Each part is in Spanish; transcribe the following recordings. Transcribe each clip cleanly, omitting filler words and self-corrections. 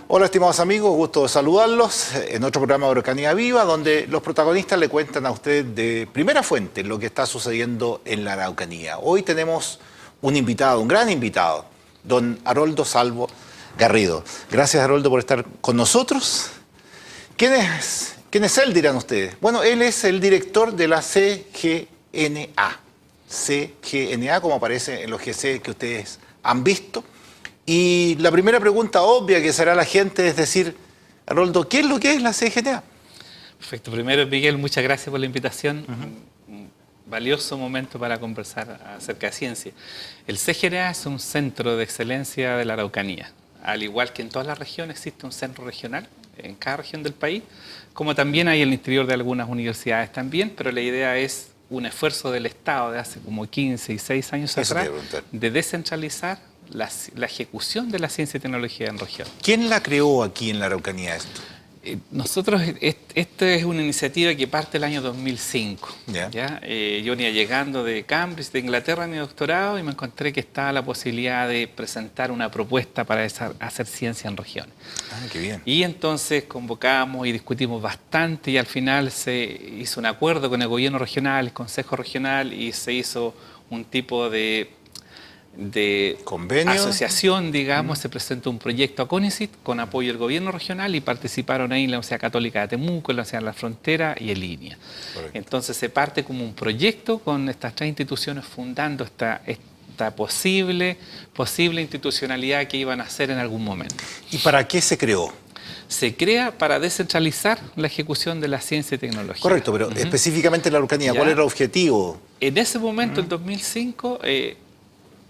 Hola estimados amigos, gusto de saludarlos en otro programa de Araucanía Viva, donde los protagonistas le cuentan a usted de primera fuente lo que está sucediendo en la Araucanía. Hoy tenemos un invitado, un gran invitado, don Haroldo Salvo Garrido. Gracias Haroldo por estar con nosotros. ¿Quién es él, dirán ustedes? Bueno, él es el director de la CGNA. CGNA, como aparece en los GC que ustedes han visto. Y la primera pregunta obvia que será la gente es decir, Haroldo, ¿qué es lo que es la CGNA? Perfecto. Primero, Miguel, muchas gracias por la invitación. Un valioso momento para conversar acerca de ciencia. El CGNA es un centro de excelencia de la Araucanía. Al igual que en todas las regiones existe un centro regional, en cada región del país, como también hay en el interior de algunas universidades también, pero la idea es un esfuerzo del Estado de hace como 15 y 6 años atrás de descentralizar la ejecución de la ciencia y tecnología en región. ¿Quién la creó aquí en la Araucanía esto? Nosotros, esta es una iniciativa que parte del año 2005. ¿Ya? Yo venía llegando de Cambridge, de Inglaterra, en mi doctorado, y me encontré que estaba la posibilidad de presentar una propuesta para hacer ciencia en regiones. Ah, qué bien. Y entonces convocamos y discutimos bastante y al final se hizo un acuerdo con el gobierno regional, el consejo regional, y se hizo un tipo de ¿convenio? Asociación, digamos. Se presentó un proyecto a CONICYT con apoyo del gobierno regional y participaron ahí la Universidad Católica de Temuco, la Universidad de la Frontera y el INIA. Correcto. Entonces se parte como un proyecto con estas 3 instituciones fundando esta posible institucionalidad que iban a hacer en algún momento. ¿Y para qué se creó? Se crea para descentralizar la ejecución de la ciencia y tecnología. Correcto, pero específicamente en la Araucanía, ¿cuál era el objetivo? En ese momento, en 2005,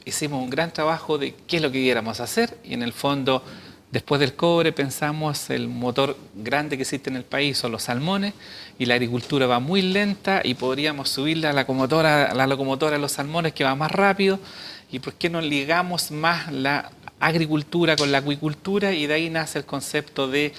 hicimos un gran trabajo de qué es lo que queríamos hacer y en el fondo, después del cobre, pensamos el motor grande que existe en el país son los salmones y la agricultura va muy lenta y podríamos subirle a la locomotora de los salmones que va más rápido y por qué no ligamos más la agricultura con la acuicultura y de ahí nace el concepto de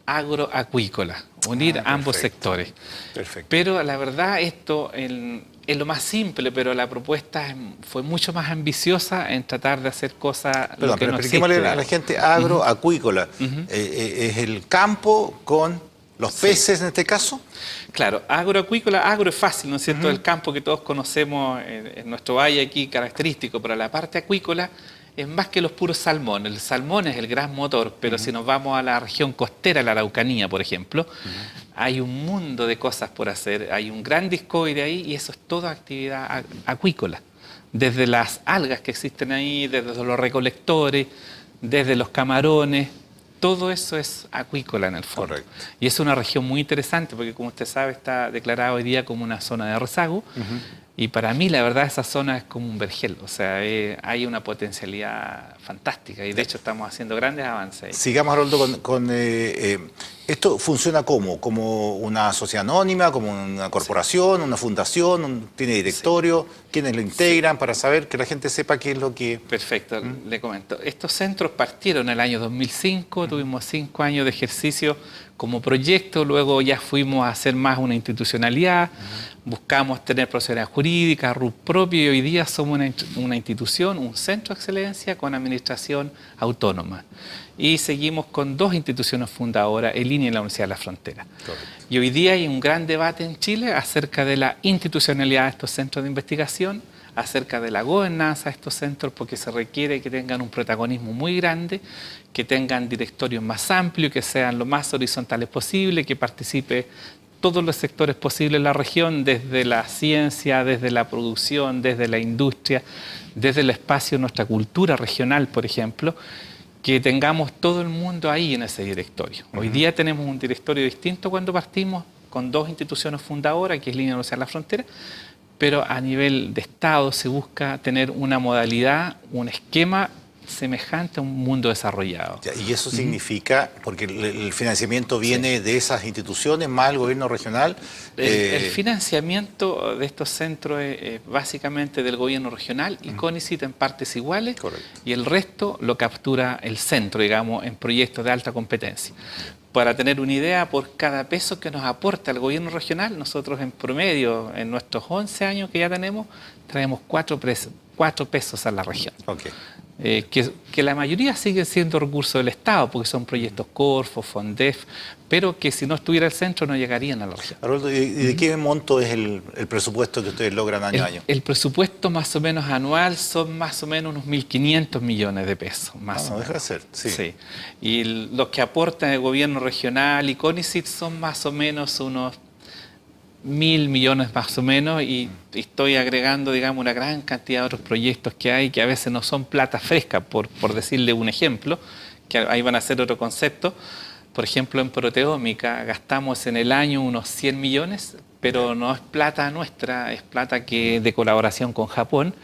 agroacuícola, unir ambos sectores. Perfecto. Pero la verdad esto es lo más simple, pero la propuesta fue mucho más ambiciosa en tratar de hacer cosas lo que no existe. Expliquémosle a la gente agroacuícola. ¿Es el campo con los peces en este caso? Claro, agroacuícola, agro es fácil, ¿no es cierto? El campo que todos conocemos en nuestro valle aquí característico, pero la parte acuícola es más que los puros salmones. El salmón es el gran motor, pero si nos vamos a la región costera, la Araucanía, por ejemplo, hay un mundo de cosas por hacer, hay un gran discoide ahí y eso es toda actividad acuícola. Desde las algas que existen ahí, desde los recolectores, desde los camarones, todo eso es acuícola en el fondo. Correcto. Y es una región muy interesante porque, como usted sabe, está declarada hoy día como una zona de rezago. Y para mí, la verdad, esa zona es como un vergel. O sea, hay una potencialidad fantástica y de hecho estamos haciendo grandes avances ahí. Sigamos, Haroldo, ¿esto funciona cómo? ¿Como una sociedad anónima, como una corporación, una fundación? ¿Tiene directorio? ¿Quiénes lo integran? Para saber que la gente sepa qué es lo que... Perfecto, le comento. Estos centros partieron en el año 2005, tuvimos 5 años de ejercicio como proyecto, luego ya fuimos a hacer más una institucionalidad, buscamos tener profesionalidad jurídica, RUP propio y hoy día somos una institución, un centro de excelencia con administración autónoma. Y seguimos con 2 instituciones fundadoras, el INIA y la Universidad de la Frontera. Correcto. Y hoy día hay un gran debate en Chile acerca de la institucionalidad de estos centros de investigación, acerca de la gobernanza de estos centros, porque se requiere que tengan un protagonismo muy grande, que tengan directorios más amplios, que sean lo más horizontales posible, que participe todos los sectores posibles en la región, desde la ciencia, desde la producción, desde la industria, desde el espacio de nuestra cultura regional, por ejemplo, que tengamos todo el mundo ahí en ese directorio. Hoy día tenemos un directorio distinto cuando partimos, con 2 instituciones fundadoras, que es Línea Universidad de la Frontera, pero a nivel de Estado se busca tener una modalidad, un esquema semejante a un mundo desarrollado. Y eso significa, porque el financiamiento viene de esas instituciones, más el gobierno regional. El financiamiento de estos centros es básicamente del gobierno regional y CONICYT en partes iguales. Correcto. Y el resto lo captura el centro, digamos, en proyectos de alta competencia. Para tener una idea, por cada peso que nos aporta el gobierno regional, nosotros en promedio, en nuestros 11 años que ya tenemos, traemos 4 pesos a la región. Ok. Que la mayoría siguen siendo recursos del Estado, porque son proyectos Corfo, Fondef, pero que si no estuviera el centro no llegarían a la región. Haroldo, ¿y de qué monto es el presupuesto que ustedes logran año a año? El presupuesto más o menos anual son más o menos unos 1.500 millones de pesos. No deja de ser, sí. Sí. Y los que aportan el gobierno regional y CONICYT son más o menos unos 1.000 millones más o menos, y estoy agregando, digamos, una gran cantidad de otros proyectos que hay, que a veces no son plata fresca, por decirle un ejemplo, que ahí van a ser otro concepto. Por ejemplo, en proteómica gastamos en el año unos 100 millones, pero no es plata nuestra, es plata que de colaboración con Japón,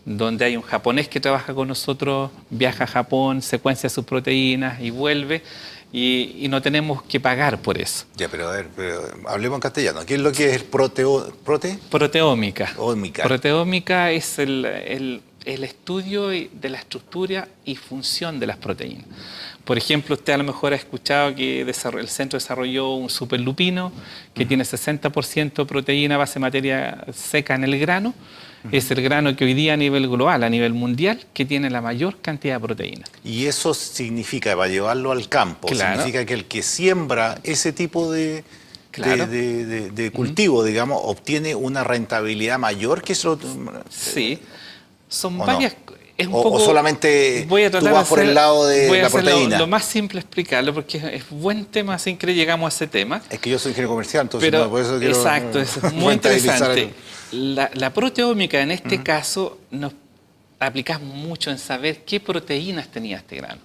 donde hay un japonés que trabaja con nosotros, viaja a Japón, secuencia sus proteínas y vuelve, y no tenemos que pagar por eso. Ya, pero a ver, hablemos en castellano. ¿Qué es lo que es Proteómica. Ómica. Proteómica es el estudio de la estructura y función de las proteínas. Por ejemplo, usted a lo mejor ha escuchado que el centro desarrolló un superlupino que tiene 60% proteína base materia seca en el grano. Es el grano que hoy día a nivel global, a nivel mundial, que tiene la mayor cantidad de proteína. Y eso significa, para llevarlo al campo, Claro. significa que el que siembra ese tipo de cultivo, digamos, obtiene una rentabilidad mayor que eso. Sí, son ¿O varias. no? Es un O poco, solamente voy a tú tratar vas por el lado de voy a la hacer proteína. lo más simple explicarlo, porque es buen tema, sin que llegamos a ese tema. Es que yo soy ingeniero comercial, entonces Pero, por eso quiero exacto, es muy rentabilizar interesante. La proteómica en este caso nos aplicamos mucho en saber qué proteínas tenía este grano.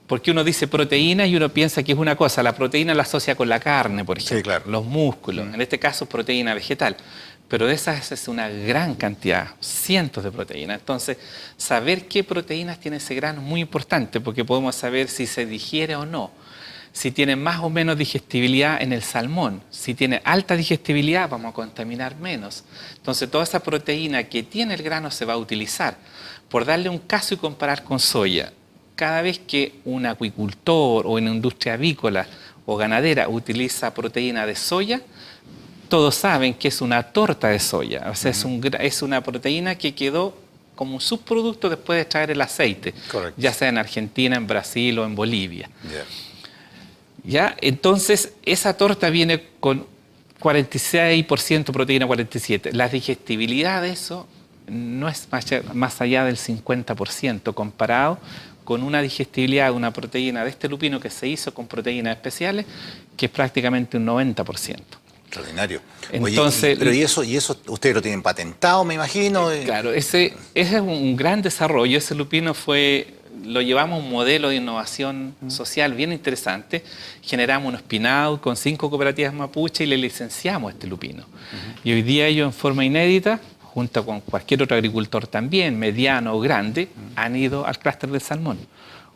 Porque uno dice proteína y uno piensa que es una cosa. La proteína la asocia con la carne, por ejemplo, Sí, claro. los músculos. En este caso, proteína vegetal. Pero de esas es una gran cantidad, cientos de proteínas. Entonces, saber qué proteínas tiene ese grano es muy importante, porque podemos saber si se digiere o no, si tiene más o menos digestibilidad en el salmón. Si tiene alta digestibilidad, vamos a contaminar menos. Entonces, toda esa proteína que tiene el grano se va a utilizar. Por darle un caso y comparar con soya, cada vez que un acuicultor o una industria avícola o ganadera utiliza proteína de soya, todos saben que es una torta de soya. O sea, es una proteína que quedó como un subproducto después de extraer el aceite. Correcto. Ya sea en Argentina, en Brasil o en Bolivia. Ya. ¿Ya? Entonces, esa torta viene con 46% proteína, 47%. La digestibilidad de eso no es más allá del 50% comparado con una digestibilidad de una proteína de este lupino que se hizo con proteínas especiales, que es prácticamente un 90%. Extraordinario. Entonces, Oye, y eso ustedes lo tienen patentado, me imagino. Claro, ese es un gran desarrollo. Ese lupino lo llevamos a un modelo de innovación social bien interesante. Generamos un spin-out con 5 cooperativas mapuche y le licenciamos este lupino. Y hoy día ellos, en forma inédita, junto con cualquier otro agricultor también, mediano o grande, han ido al clúster del salmón.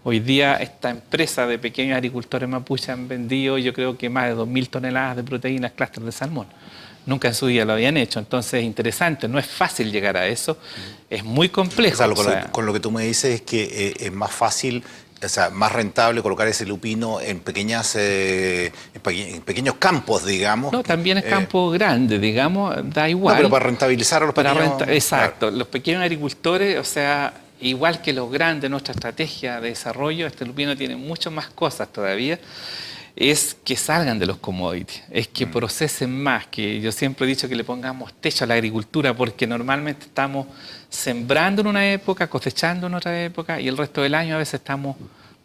Hoy día esta empresa de pequeños agricultores mapuche han vendido, yo creo que más de 2.000 toneladas de proteínas al clúster de salmón. Nunca en su vida lo habían hecho, entonces es interesante, no es fácil llegar a eso, es muy complejo. O sea, con lo que tú me dices es que es más fácil, o sea, más rentable colocar ese lupino en pequeños campos, digamos. No, también es campo grande, digamos, da igual. No, pero para rentabilizar a los pequeños. Exacto, Claro. los pequeños agricultores, o sea, igual que los grandes, nuestra estrategia de desarrollo, este lupino tiene muchas más cosas todavía, es que salgan de los commodities, es que procesen más, que yo siempre he dicho que le pongamos techo a la agricultura, porque normalmente estamos sembrando en una época, cosechando en otra época, y el resto del año a veces estamos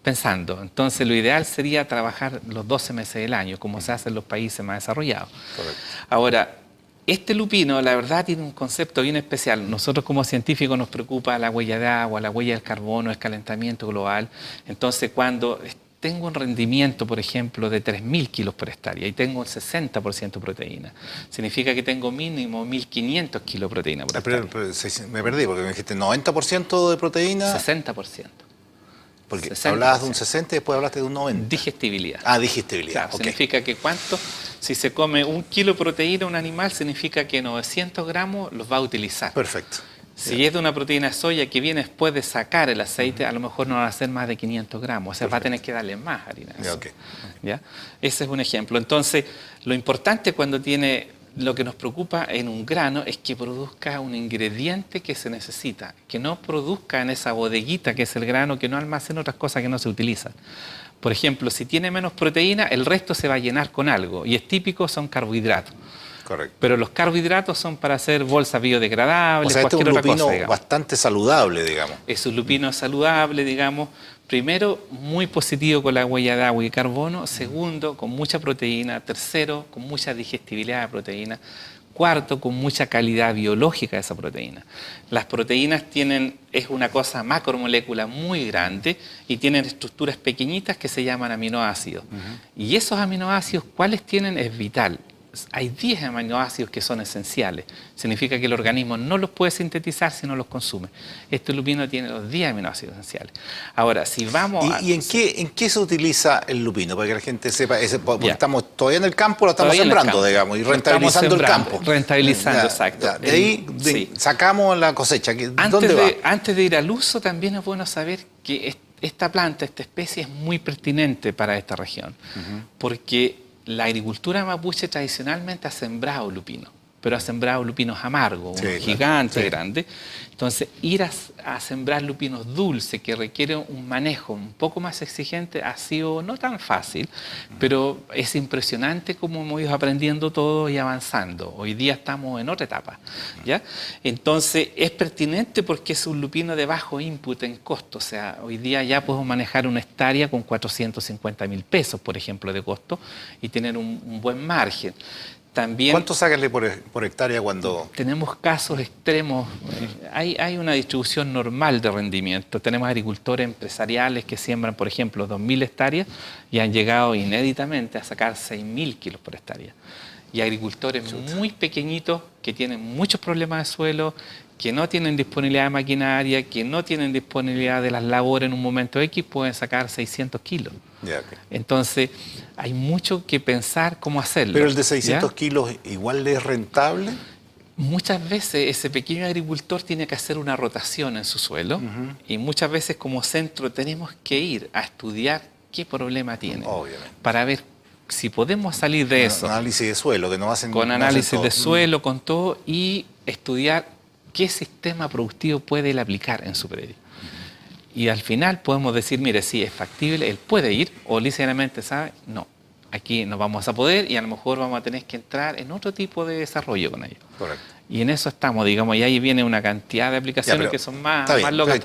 pensando. Entonces lo ideal sería trabajar los 12 meses del año, como se hace en los países más desarrollados. Correcto. Ahora, este lupino, la verdad, tiene un concepto bien especial. Nosotros como científicos nos preocupa la huella de agua, la huella del carbono, el calentamiento global. Entonces, cuando tengo un rendimiento, por ejemplo, de 3.000 kilos por hectárea y tengo un 60% de proteína, significa que tengo mínimo 1.500 kilos de proteína por hectárea. Pero me perdí porque me dijiste 90% de proteína. 60%. Porque 60%. hablabas de un 60 y después hablaste de un 90. Digestibilidad. Ah, digestibilidad. Claro, Ok. significa que si se come 1 kilo de proteína un animal, significa que 900 gramos los va a utilizar. Perfecto. Si es de una proteína de soya que viene después de sacar el aceite, a lo mejor no va a ser más de 500 gramos. O sea, va a tener que darle más harina. ¿Ya? Ese es un ejemplo. Entonces, lo importante cuando tiene... Lo que nos preocupa en un grano es que produzca un ingrediente que se necesita, que no produzca en esa bodeguita que es el grano, que no almacene otras cosas que no se utilizan. Por ejemplo, si tiene menos proteína, el resto se va a llenar con algo, y es típico, son carbohidratos. Correcto. Pero los carbohidratos son para hacer bolsas biodegradables, o sea, cualquier otra cosa. Es un lupino bastante saludable, digamos. Es un lupino saludable, digamos. Primero, muy positivo con la huella de agua y carbono. Segundo, con mucha proteína. Tercero, con mucha digestibilidad de proteína. Cuarto, con mucha calidad biológica de esa proteína. Las proteínas es una cosa macromolécula muy grande y tienen estructuras pequeñitas que se llaman aminoácidos. Y esos aminoácidos, ¿cuáles tienen? Es vital. Hay 10 aminoácidos que son esenciales. Significa que el organismo no los puede sintetizar si no los consume. Este lupino tiene los 10 aminoácidos esenciales. Ahora, si vamos ¿Y en qué se utiliza el lupino? Para que la gente sepa, porque estamos todavía en el campo, lo estamos sembrando, digamos, y rentabilizando el campo. Rentabilizando, exacto. De ahí sacamos la cosecha. ¿Dónde va? Antes de ir al uso, también es bueno saber que esta planta, esta especie es muy pertinente para esta región. Porque la agricultura mapuche tradicionalmente ha sembrado lupino, pero ha sembrado lupinos amargos, gigantes, grandes. Entonces, ir a sembrar lupinos dulces, que requieren un manejo un poco más exigente, ha sido no tan fácil, pero es impresionante cómo hemos ido aprendiendo todo y avanzando. Hoy día estamos en otra etapa, ¿ya? Entonces, es pertinente porque es un lupino de bajo input en costo. O sea, hoy día ya podemos manejar una hectárea con 450.000 pesos, por ejemplo, de costo, y tener un buen margen. También, ¿cuánto sáquenle por hectárea cuando...? Tenemos casos extremos. Hay una distribución normal de rendimiento. Tenemos agricultores empresariales que siembran, por ejemplo, 2.000 hectáreas y han llegado inéditamente a sacar 6.000 kilos por hectárea. Y agricultores muy pequeñitos que tienen muchos problemas de suelo, que no tienen disponibilidad de maquinaria, que no tienen disponibilidad de las labores en un momento X, pueden sacar 600 kilos. Entonces, hay mucho que pensar cómo hacerlo. ¿Pero el de 600 kilos igual le es rentable? Muchas veces ese pequeño agricultor tiene que hacer una rotación en su suelo y muchas veces como centro tenemos que ir a estudiar qué problema tiene. Obviamente. Para ver si podemos salir de eso. Análisis de suelo, que no hacen... Con análisis de suelo, con todo, y estudiar qué sistema productivo puede él aplicar en su predio. Y al final podemos decir, mire, sí, es factible, él puede ir, o ligeramente sabe, no, aquí no vamos a poder y a lo mejor vamos a tener que entrar en otro tipo de desarrollo con ellos. Correcto. Y en eso estamos, digamos, y ahí viene una cantidad de aplicaciones que son más locas.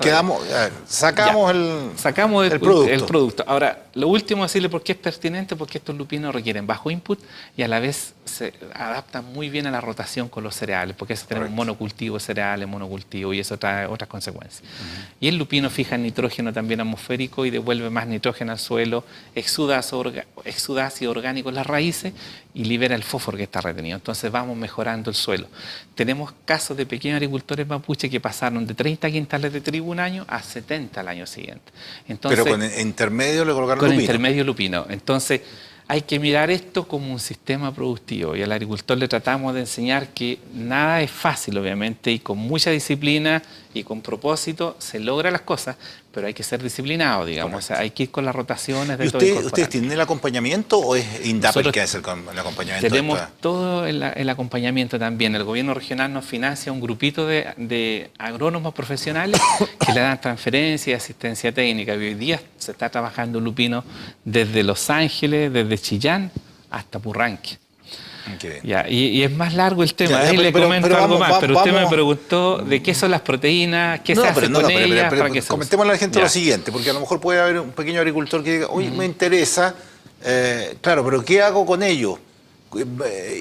Sacamos el producto. Ahora, lo último decirle por qué es pertinente, porque estos lupinos requieren bajo input y a la vez se adaptan muy bien a la rotación con los cereales, porque eso tenemos monocultivo, cereales, monocultivo, y eso trae otras consecuencias. Y el lupino fija el nitrógeno también atmosférico y devuelve más nitrógeno al suelo, exuda ácido orgánico en las raíces y libera el fósforo que está retenido. Entonces vamos mejorando el suelo. Tenemos casos de pequeños agricultores mapuche que pasaron de 30 quintales de trigo un año a 70 al año siguiente. Entonces, pero con intermedio le colocaron lupino. Con intermedio lupino. Entonces, hay que mirar esto como un sistema productivo y al agricultor le tratamos de enseñar que nada es fácil, obviamente, y con mucha disciplina y con propósito se logran las cosas, pero hay que ser disciplinado, digamos. O sea, hay que ir con las rotaciones de todo. ¿Ustedes tienen el acompañamiento o es INDAP el que hace el acompañamiento? Tenemos todo el acompañamiento también. El gobierno regional nos financia un grupito de agrónomos profesionales que le dan transferencia y asistencia técnica. Y hoy día se está trabajando lupino desde Los Ángeles, desde Chillán hasta Purranque. Ya, y es más largo el tema, ahí le comento algo más, pero usted me preguntó de qué son las proteínas, qué se hace con ellas, para que comentémosle a la gente lo siguiente, porque a lo mejor puede haber un pequeño agricultor que diga, oye, me interesa, claro, pero ¿qué hago con ello?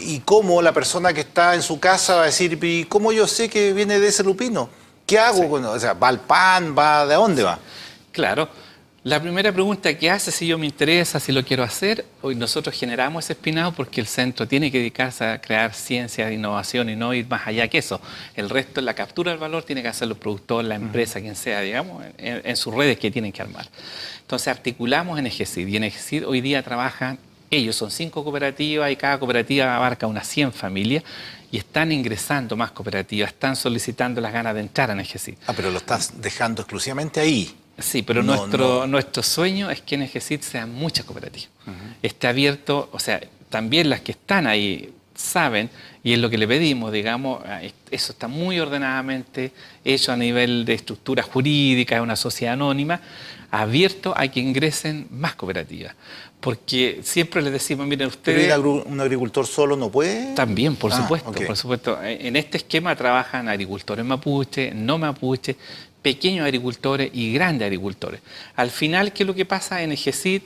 Y cómo la persona que está en su casa va a decir, ¿y cómo yo sé que viene de ese lupino? ¿Qué hago con o sea, va al pan, va de dónde va? Claro. La primera pregunta que hace, si yo me interesa, si lo quiero hacer, hoy nosotros generamos ese espinado porque el centro tiene que dedicarse a crear ciencia e innovación y no ir más allá que eso. El resto, la captura del valor, tiene que hacer los productores, la empresa, quien sea, digamos, en sus redes que tienen que armar. Entonces articulamos en EGECID y en EGECID hoy día trabajan Ellos son 5 cooperativas y cada cooperativa abarca unas 100 familias y están ingresando más cooperativas, están solicitando las ganas de entrar en EGECID. Ah, pero lo estás dejando exclusivamente ahí. Sí, pero nuestro sueño es que en EGECID sean muchas cooperativas. Esté abierto, o sea, también las que están ahí saben, y es lo que le pedimos, digamos, eso está muy ordenadamente hecho a nivel de estructura jurídica, es una sociedad anónima, abierto a que ingresen más cooperativas. Porque siempre les decimos, miren ustedes... ¿Pero un agricultor solo no puede? También, por supuesto, okay. por supuesto. En este esquema trabajan agricultores mapuche, no mapuche, pequeños agricultores y grandes agricultores. Al final, ¿qué es lo que pasa en EGECID?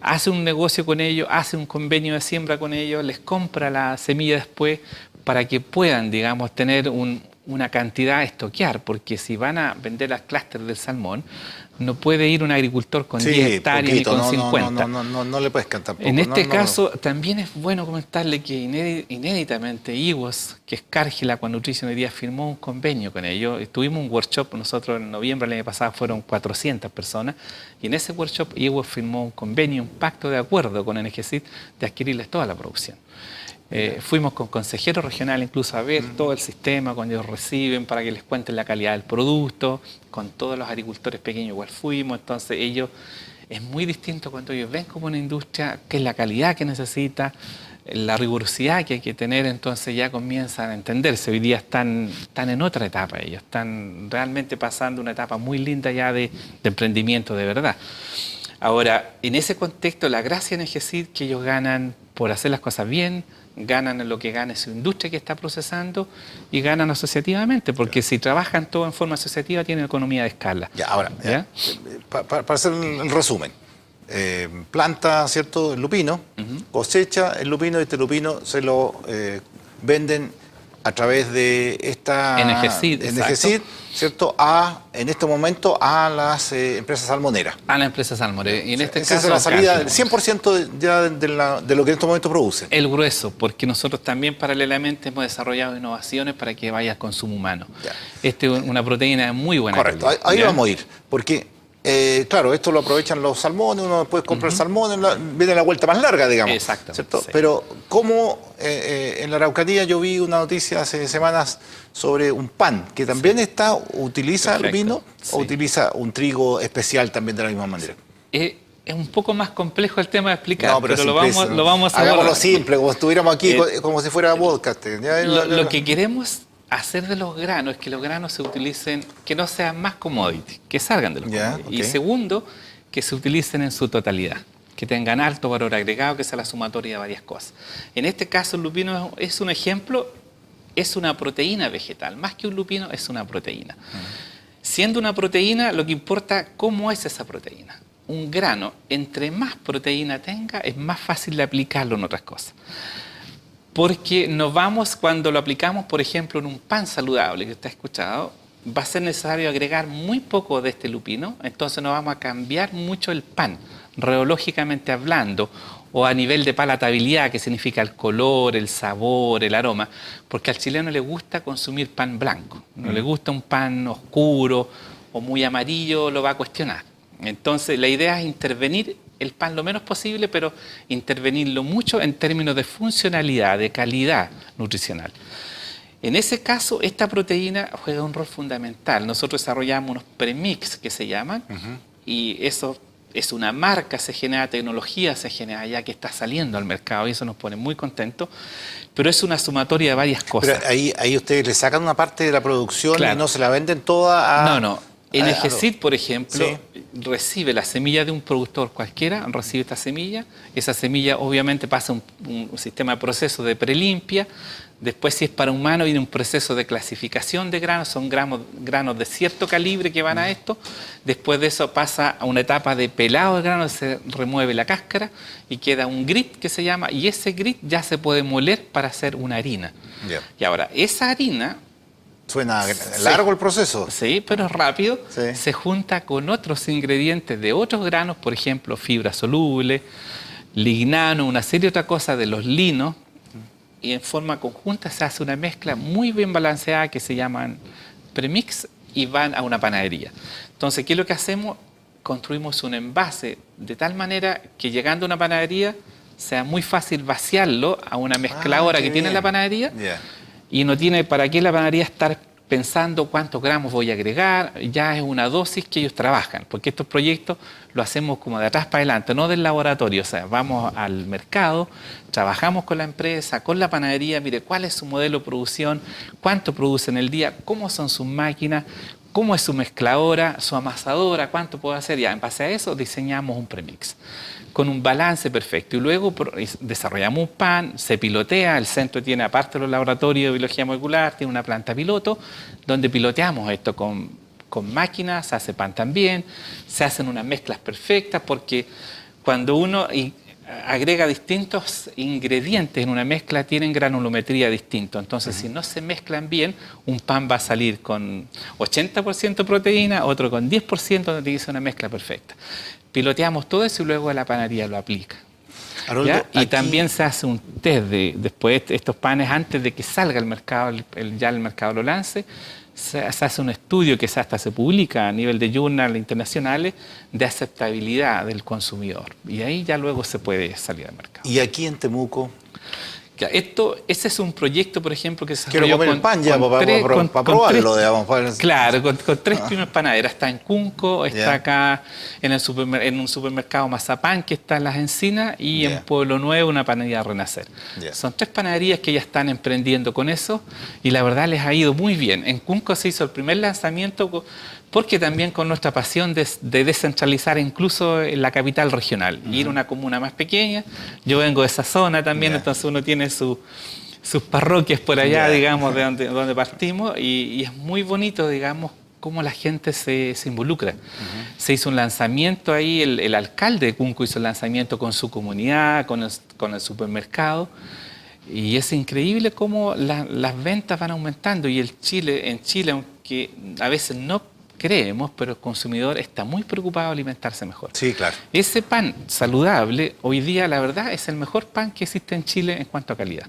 Hace un negocio con ellos, hace un convenio de siembra con ellos, les compra la semilla después para que puedan, digamos, tener una cantidad a estoquear, porque si van a vender las clústeres del salmón, no puede ir un agricultor con 10 hectáreas ni con 50. No le puedes cantar tampoco. En este caso, también es bueno comentarle que inéditamente IWOS, que es Cargill Aqua Nutrition, hoy día firmó un convenio con ellos. Tuvimos un workshop, nosotros en noviembre del año pasado fueron 400 personas, y en ese workshop IWOS firmó un convenio, un pacto de acuerdo con EGECID de adquirirles toda la producción. Fuimos con consejeros regionales incluso a ver todo el sistema, cuando ellos reciben, para que les cuenten la calidad del producto. Con todos los agricultores pequeños igual fuimos, entonces ellos, es muy distinto cuando ellos ven como una industria, qué es la calidad que necesita, la rigurosidad que hay que tener, entonces ya comienzan a entenderse. Hoy día están en otra etapa ellos, están realmente pasando una etapa muy linda ya de emprendimiento de verdad. Ahora, en ese contexto, la gracia en EGECID que ellos ganan por hacer las cosas bien, ganan en lo que gane su industria que está procesando y ganan asociativamente, porque si trabajan todo en forma asociativa tienen economía de escala. Ya, ahora, ¿ya? Para hacer el resumen, planta, ¿cierto?, el lupino, cosecha el lupino y este lupino se lo venden a través de esta... En EGECID, ¿cierto?, en este momento a las empresas salmoneras. A la empresa salmonera. Y en este esa caso, es la salida del 100% ya de lo que en este momento produce. El grueso, porque nosotros también paralelamente hemos desarrollado innovaciones para que vaya al consumo humano. Ya. Esta es una proteína muy buena. Correcto, ahí vamos a ir, porque... claro, esto lo aprovechan los salmones, uno después compra el salmón, viene la vuelta más larga, digamos. Exactamente. Sí. Pero, ¿cómo en la Araucanía yo vi una noticia hace semanas sobre un pan que también utiliza lupino o utiliza un trigo especial también de la misma manera? Es un poco más complejo el tema de explicar, pero lo vamos a hagámoslo simple, como si estuviéramos aquí, como si fuera podcast. Lo que queremos hacer de los granos es que los granos se utilicen, que no sean más commodity, que salgan de los commodities. Okay. Y segundo, que se utilicen en su totalidad, que tengan alto valor agregado, que sea la sumatoria de varias cosas. En este caso, el lupino es un ejemplo, es una proteína vegetal, más que un lupino es una proteína. Siendo una proteína, lo que importa cómo es esa proteína. Un grano, entre más proteína tenga, es más fácil de aplicarlo en otras cosas. Porque cuando lo aplicamos, por ejemplo, en un pan saludable que usted ha escuchado, va a ser necesario agregar muy poco de este lupino, entonces no vamos a cambiar mucho el pan, reológicamente hablando, o a nivel de palatabilidad, que significa el color, el sabor, el aroma, porque al chileno le gusta consumir pan blanco, no le gusta un pan oscuro o muy amarillo, lo va a cuestionar. Entonces la idea es intervenir el pan lo menos posible, pero intervenirlo mucho en términos de funcionalidad, de calidad nutricional. En ese caso, esta proteína juega un rol fundamental. Nosotros desarrollamos unos premix que se llaman, y eso es una marca, se genera tecnología, se genera ya que está saliendo al mercado, y eso nos pone muy contentos, pero es una sumatoria de varias cosas. Pero ahí ustedes le sacan una parte de la producción, claro, y no se la venden toda a... No. En EGECID, por ejemplo, recibe la semilla de un productor cualquiera, recibe esta semilla. Esa semilla obviamente pasa un sistema de proceso de prelimpia. Después, si es para humano, viene un proceso de clasificación de granos. Son granos de cierto calibre que van a esto. Después de eso pasa a una etapa de pelado de granos, se remueve la cáscara y queda un grit que se llama. Y ese grit ya se puede moler para hacer una harina. Y ahora, esa harina... Suena largo el proceso. Sí, pero es rápido. Sí. Se junta con otros ingredientes de otros granos, por ejemplo, fibra soluble, lignano, una serie de otras cosas de los linos, y en forma conjunta se hace una mezcla muy bien balanceada que se llaman premix y van a una panadería. Entonces, ¿qué es lo que hacemos? Construimos un envase de tal manera que llegando a una panadería sea muy fácil vaciarlo a una mezcladora qué que tiene bien. la panadería Ya. y no tiene para qué la panadería estar pensando cuántos gramos voy a agregar, ya es una dosis que ellos trabajan, porque estos proyectos lo hacemos como de atrás para adelante, no del laboratorio, o sea, vamos al mercado, trabajamos con la empresa, con la panadería, mire cuál es su modelo de producción, cuánto produce en el día, cómo son sus máquinas, cómo es su mezcladora, su amasadora, cuánto puedo hacer, ya en base a eso diseñamos un premix con un balance perfecto. Y luego desarrollamos un pan, se pilotea, el centro tiene, aparte de los laboratorios de biología molecular, tiene una planta piloto, donde piloteamos esto con máquinas, se hace pan también, se hacen unas mezclas perfectas, porque cuando uno agrega distintos ingredientes en una mezcla, tienen granulometría distinta. Entonces, si no se mezclan bien, un pan va a salir con 80% proteína, otro con 10%, donde tiene que ser una mezcla perfecta. Piloteamos todo eso y luego la panadería lo aplica. Haroldo, ¿Ya? Y aquí- también se hace un test después estos panes, antes de que salga al mercado, ya el mercado lo lance, se hace un estudio que hasta se publica a nivel de journal internacionales de aceptabilidad del consumidor. Y ahí ya luego se puede salir al mercado. Y aquí en Temuco, Ya, ese es un proyecto, por ejemplo, que se quiero desarrolló comer el pan ya con para tres- con- con probarlo, tres- digamos. Claro, con tres pymes panaderas. Está en Cunco, está Ya. acá en un supermercado Mazapán, que está en Las Encinas, y Ya. en Pueblo Nuevo, una panadería Renacer. Ya. Son tres panaderías que ya están emprendiendo con eso, y la verdad les ha ido muy bien. En Cunco se hizo el primer lanzamiento porque también con nuestra pasión de descentralizar incluso en la capital regional, ir a una comuna más pequeña. Yo vengo de esa zona también, Ya. entonces uno tiene sus parroquias por allá, Ya. digamos, de donde partimos, y es muy bonito, digamos, cómo la gente se involucra. Se hizo un lanzamiento ahí, el alcalde de Cunco hizo el lanzamiento con su comunidad, con el supermercado, y es increíble cómo las ventas van aumentando, y en Chile, aunque a veces no creemos, pero el consumidor está muy preocupado de alimentarse mejor. Sí, claro. Ese pan saludable, hoy día, la verdad, es el mejor pan que existe en Chile en cuanto a calidad.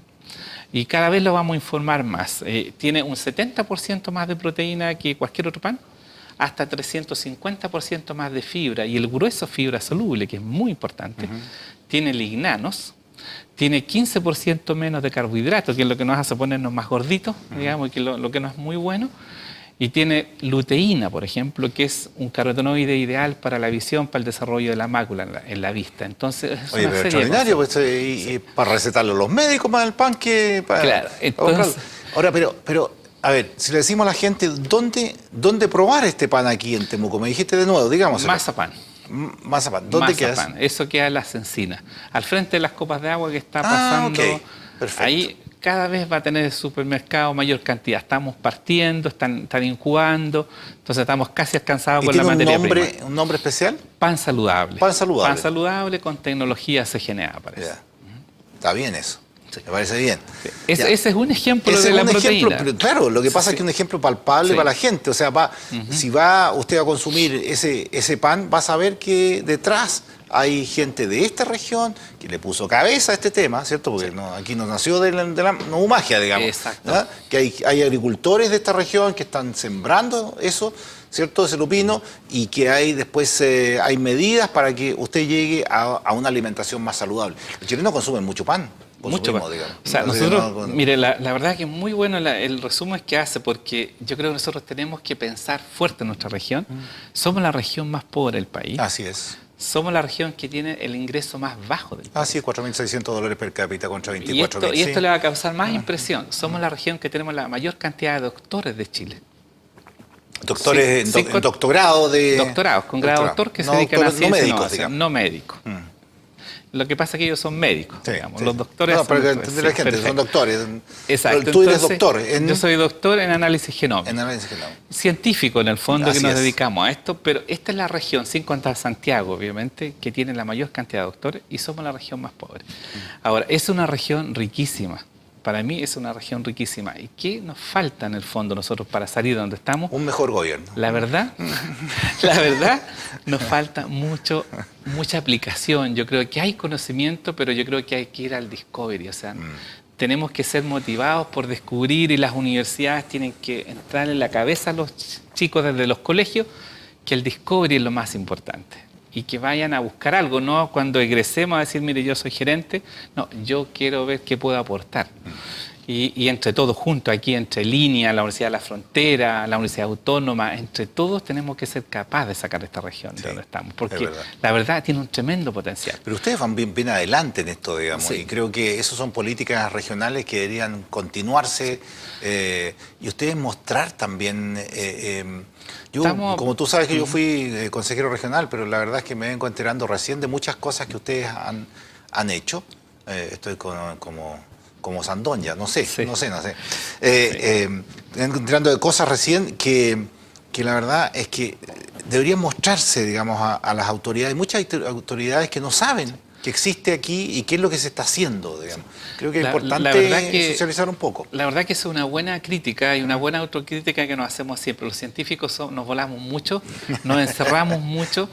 Y cada vez lo vamos a informar más. Tiene un 70% más de proteína que cualquier otro pan, hasta 350% más de fibra, y el grueso fibra soluble, que es muy importante. Tiene lignanos, tiene 15% menos de carbohidratos, que es lo que nos hace ponernos más gorditos, digamos, y que lo que no es muy bueno. Y tiene luteína, por ejemplo, que es un carotenoide ideal para la visión, para el desarrollo de la mácula en la vista. Entonces, es Oye, una pero serie de extraordinario, cosas. pues, y para recetarlo los médicos más el pan que para, Claro, para entonces- comprarlo. Ahora, pero, a ver, si le decimos a la gente, ¿dónde probar este pan aquí en Temuco? Me dijiste de nuevo, digamos. Mazapán. Mazapán. ¿Dónde quedas? Mazapán. Eso queda en Las Encinas. Al frente de las copas de agua que está Ah, pasando. ok. Perfecto. Ahí cada vez va a tener el supermercado mayor cantidad. Estamos partiendo, están incubando, entonces estamos casi alcanzados ¿Y con la tiene materia prima. un nombre especial? Pan saludable. Pan saludable. Pan saludable con tecnología CGNA, parece. Ya. Está bien eso. Me parece bien. Ese Ya. es un ejemplo Ese de es la un proteína. ejemplo, pero claro, lo que pasa es que es un ejemplo palpable Sí. para la gente. O sea, si va usted a consumir ese pan, va a saber que detrás hay gente de esta región que le puso cabeza a este tema, ¿cierto? Porque aquí no nació no hubo magia, digamos. Exacto. ¿verdad? Que hay agricultores de esta región que están sembrando eso, ¿cierto? Ese lupino, y que hay después hay medidas para que usted llegue a una alimentación más saludable. Los chilenos consumen mucho pan. Mucho consumimos, más. digamos. O sea, Así que nosotros, mire, la verdad que es muy bueno el resumen que hace, porque yo creo que nosotros tenemos que pensar fuerte en nuestra región. Somos la región más pobre del país. Así es. Somos la región que tiene el ingreso más bajo del país. Así es, $4.600 per cápita contra Y 24.000. esto le va a causar más impresión. Somos la región que tenemos la mayor cantidad de doctores de Chile. Doctores Sí, en doctorado de... Doctorados, con grado doctor que se dedican a doctores, ciencia no e médicos, innovación, digamos. no médicos. Lo que pasa es que ellos son médicos, Sí, digamos. sí. Los doctores No, para que son entender la gente, perfecto. son doctores. Exacto. Pero tú eres Entonces, doctor Yo soy doctor en análisis genómico. en análisis genómico. Científico en el fondo, Así que nos es. dedicamos a esto, pero esta es la región, sin contar Santiago, obviamente, que tiene la mayor cantidad de doctores, y somos la región más pobre. Ahora, es una región riquísima. Para mí es una región riquísima. ¿Y qué nos falta en el fondo nosotros para salir de donde estamos? Un mejor gobierno. La verdad, nos falta mucha aplicación. Yo creo que hay conocimiento, pero yo creo que hay que ir al discovery. O sea, tenemos que ser motivados por descubrir, y las universidades tienen que entrar en la cabeza a los chicos desde los colegios que el discovery es lo más importante. y que vayan a buscar algo, no cuando egresemos a decir, mire, yo soy gerente, no, yo quiero ver qué puedo aportar. Y entre todos juntos, aquí entre Línea, la Universidad de la Frontera, la Universidad Autónoma, entre todos tenemos que ser capaces de sacar esta región de donde estamos, porque la verdad tiene un tremendo potencial. Pero ustedes van bien adelante en esto, digamos, Sí. y creo que esas son políticas regionales que deberían continuarse y ustedes mostrar también... como tú sabes que yo fui consejero regional, pero la verdad es que me vengo enterando recién de muchas cosas que ustedes han hecho. Estoy como Sandoña, no sé. Entrando de cosas recién que la verdad es que deberían mostrarse, digamos, a las autoridades. Muchas autoridades que no saben que existe aquí y qué es lo que se está haciendo, digamos. Creo que es importante socializar un poco. La verdad que es una buena crítica y una buena autocrítica que nos hacemos siempre. Los científicos nos volamos mucho, nos encerramos mucho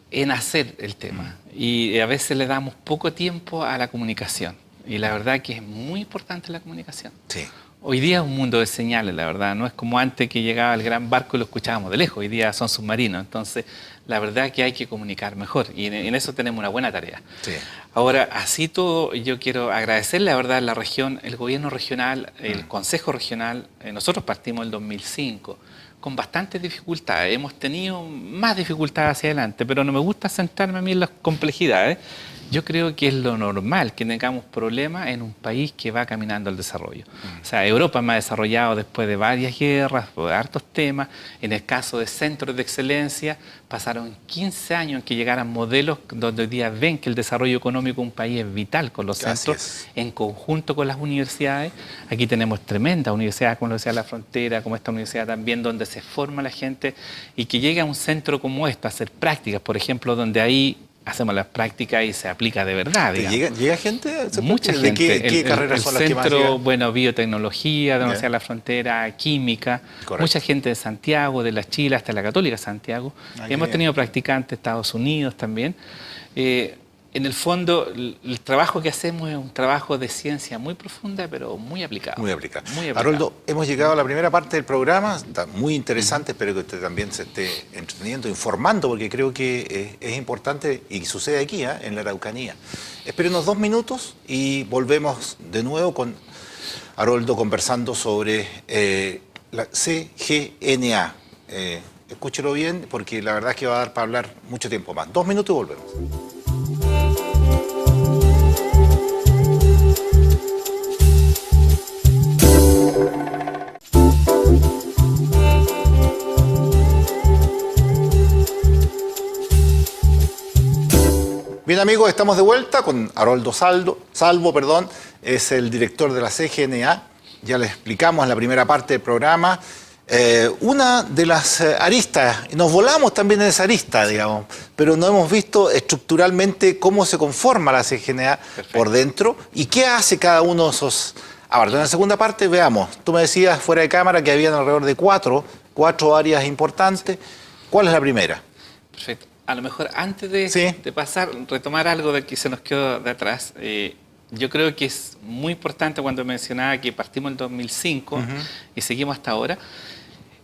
en hacer el tema y a veces le damos poco tiempo a la comunicación. Y la verdad que es muy importante la comunicación. Sí. Hoy día es un mundo de señales, la verdad. No es como antes que llegaba el gran barco y lo escuchábamos de lejos. Hoy día son submarinos. Entonces, la verdad que hay que comunicar mejor. Y en eso tenemos una buena tarea. Sí. Ahora, así todo, yo quiero agradecerle, la verdad, la región, el gobierno regional, el consejo regional. Nosotros partimos el 2005 con bastantes dificultades. Hemos tenido más dificultades hacia adelante, pero no me gusta centrarme a mí en las complejidades. Yo creo que es lo normal que tengamos problemas en un país que va caminando al desarrollo. O sea, Europa es más desarrollado después de varias guerras, por hartos temas. En el caso de centros de excelencia, pasaron 15 años en que llegaran modelos donde hoy día ven que el desarrollo económico de un país es vital con los centros, en conjunto con las universidades. Aquí tenemos tremendas universidades, como la Universidad de la Frontera, como esta universidad también, donde se forma la gente y que llegue a un centro como este a hacer prácticas, por ejemplo, donde ahí hacemos las prácticas y se aplica de verdad. ¿Llega gente? Mucha gente. ¿Qué carreras son las que más llegan? El centro, bueno, biotecnología, de la Universidad de la Frontera, química. Correcto. Mucha gente de Santiago, de la Chile, hasta la Católica Santiago. Hemos tenido practicantes de Estados Unidos también. En el fondo, el trabajo que hacemos es un trabajo de ciencia muy profunda, pero muy aplicado. Muy aplicado. Haroldo, hemos llegado a la primera parte del programa, está muy interesante, espero que usted también se esté entreteniendo, informando, porque creo que es importante y sucede aquí, en la Araucanía. Espérenos 2 minutos y volvemos de nuevo con Haroldo conversando sobre la CGNA. Escúchelo bien, porque la verdad es que va a dar para hablar mucho tiempo más. 2 minutos y volvemos. Bien amigos, estamos de vuelta con Haroldo Salvo, es el director de la CGNA. Ya les explicamos en la primera parte del programa una de las aristas, y nos volamos también en esa arista, digamos, pero no hemos visto estructuralmente cómo se conforma la CGNA por dentro y qué hace cada uno de esos. Ahora, en la segunda parte veamos, tú me decías fuera de cámara que habían alrededor de cuatro áreas importantes. ¿Cuál es la primera? Perfecto. A lo mejor antes de pasar, retomar algo de que se nos quedó de atrás, yo creo que es muy importante cuando mencionaba que partimos en 2005 y seguimos hasta ahora,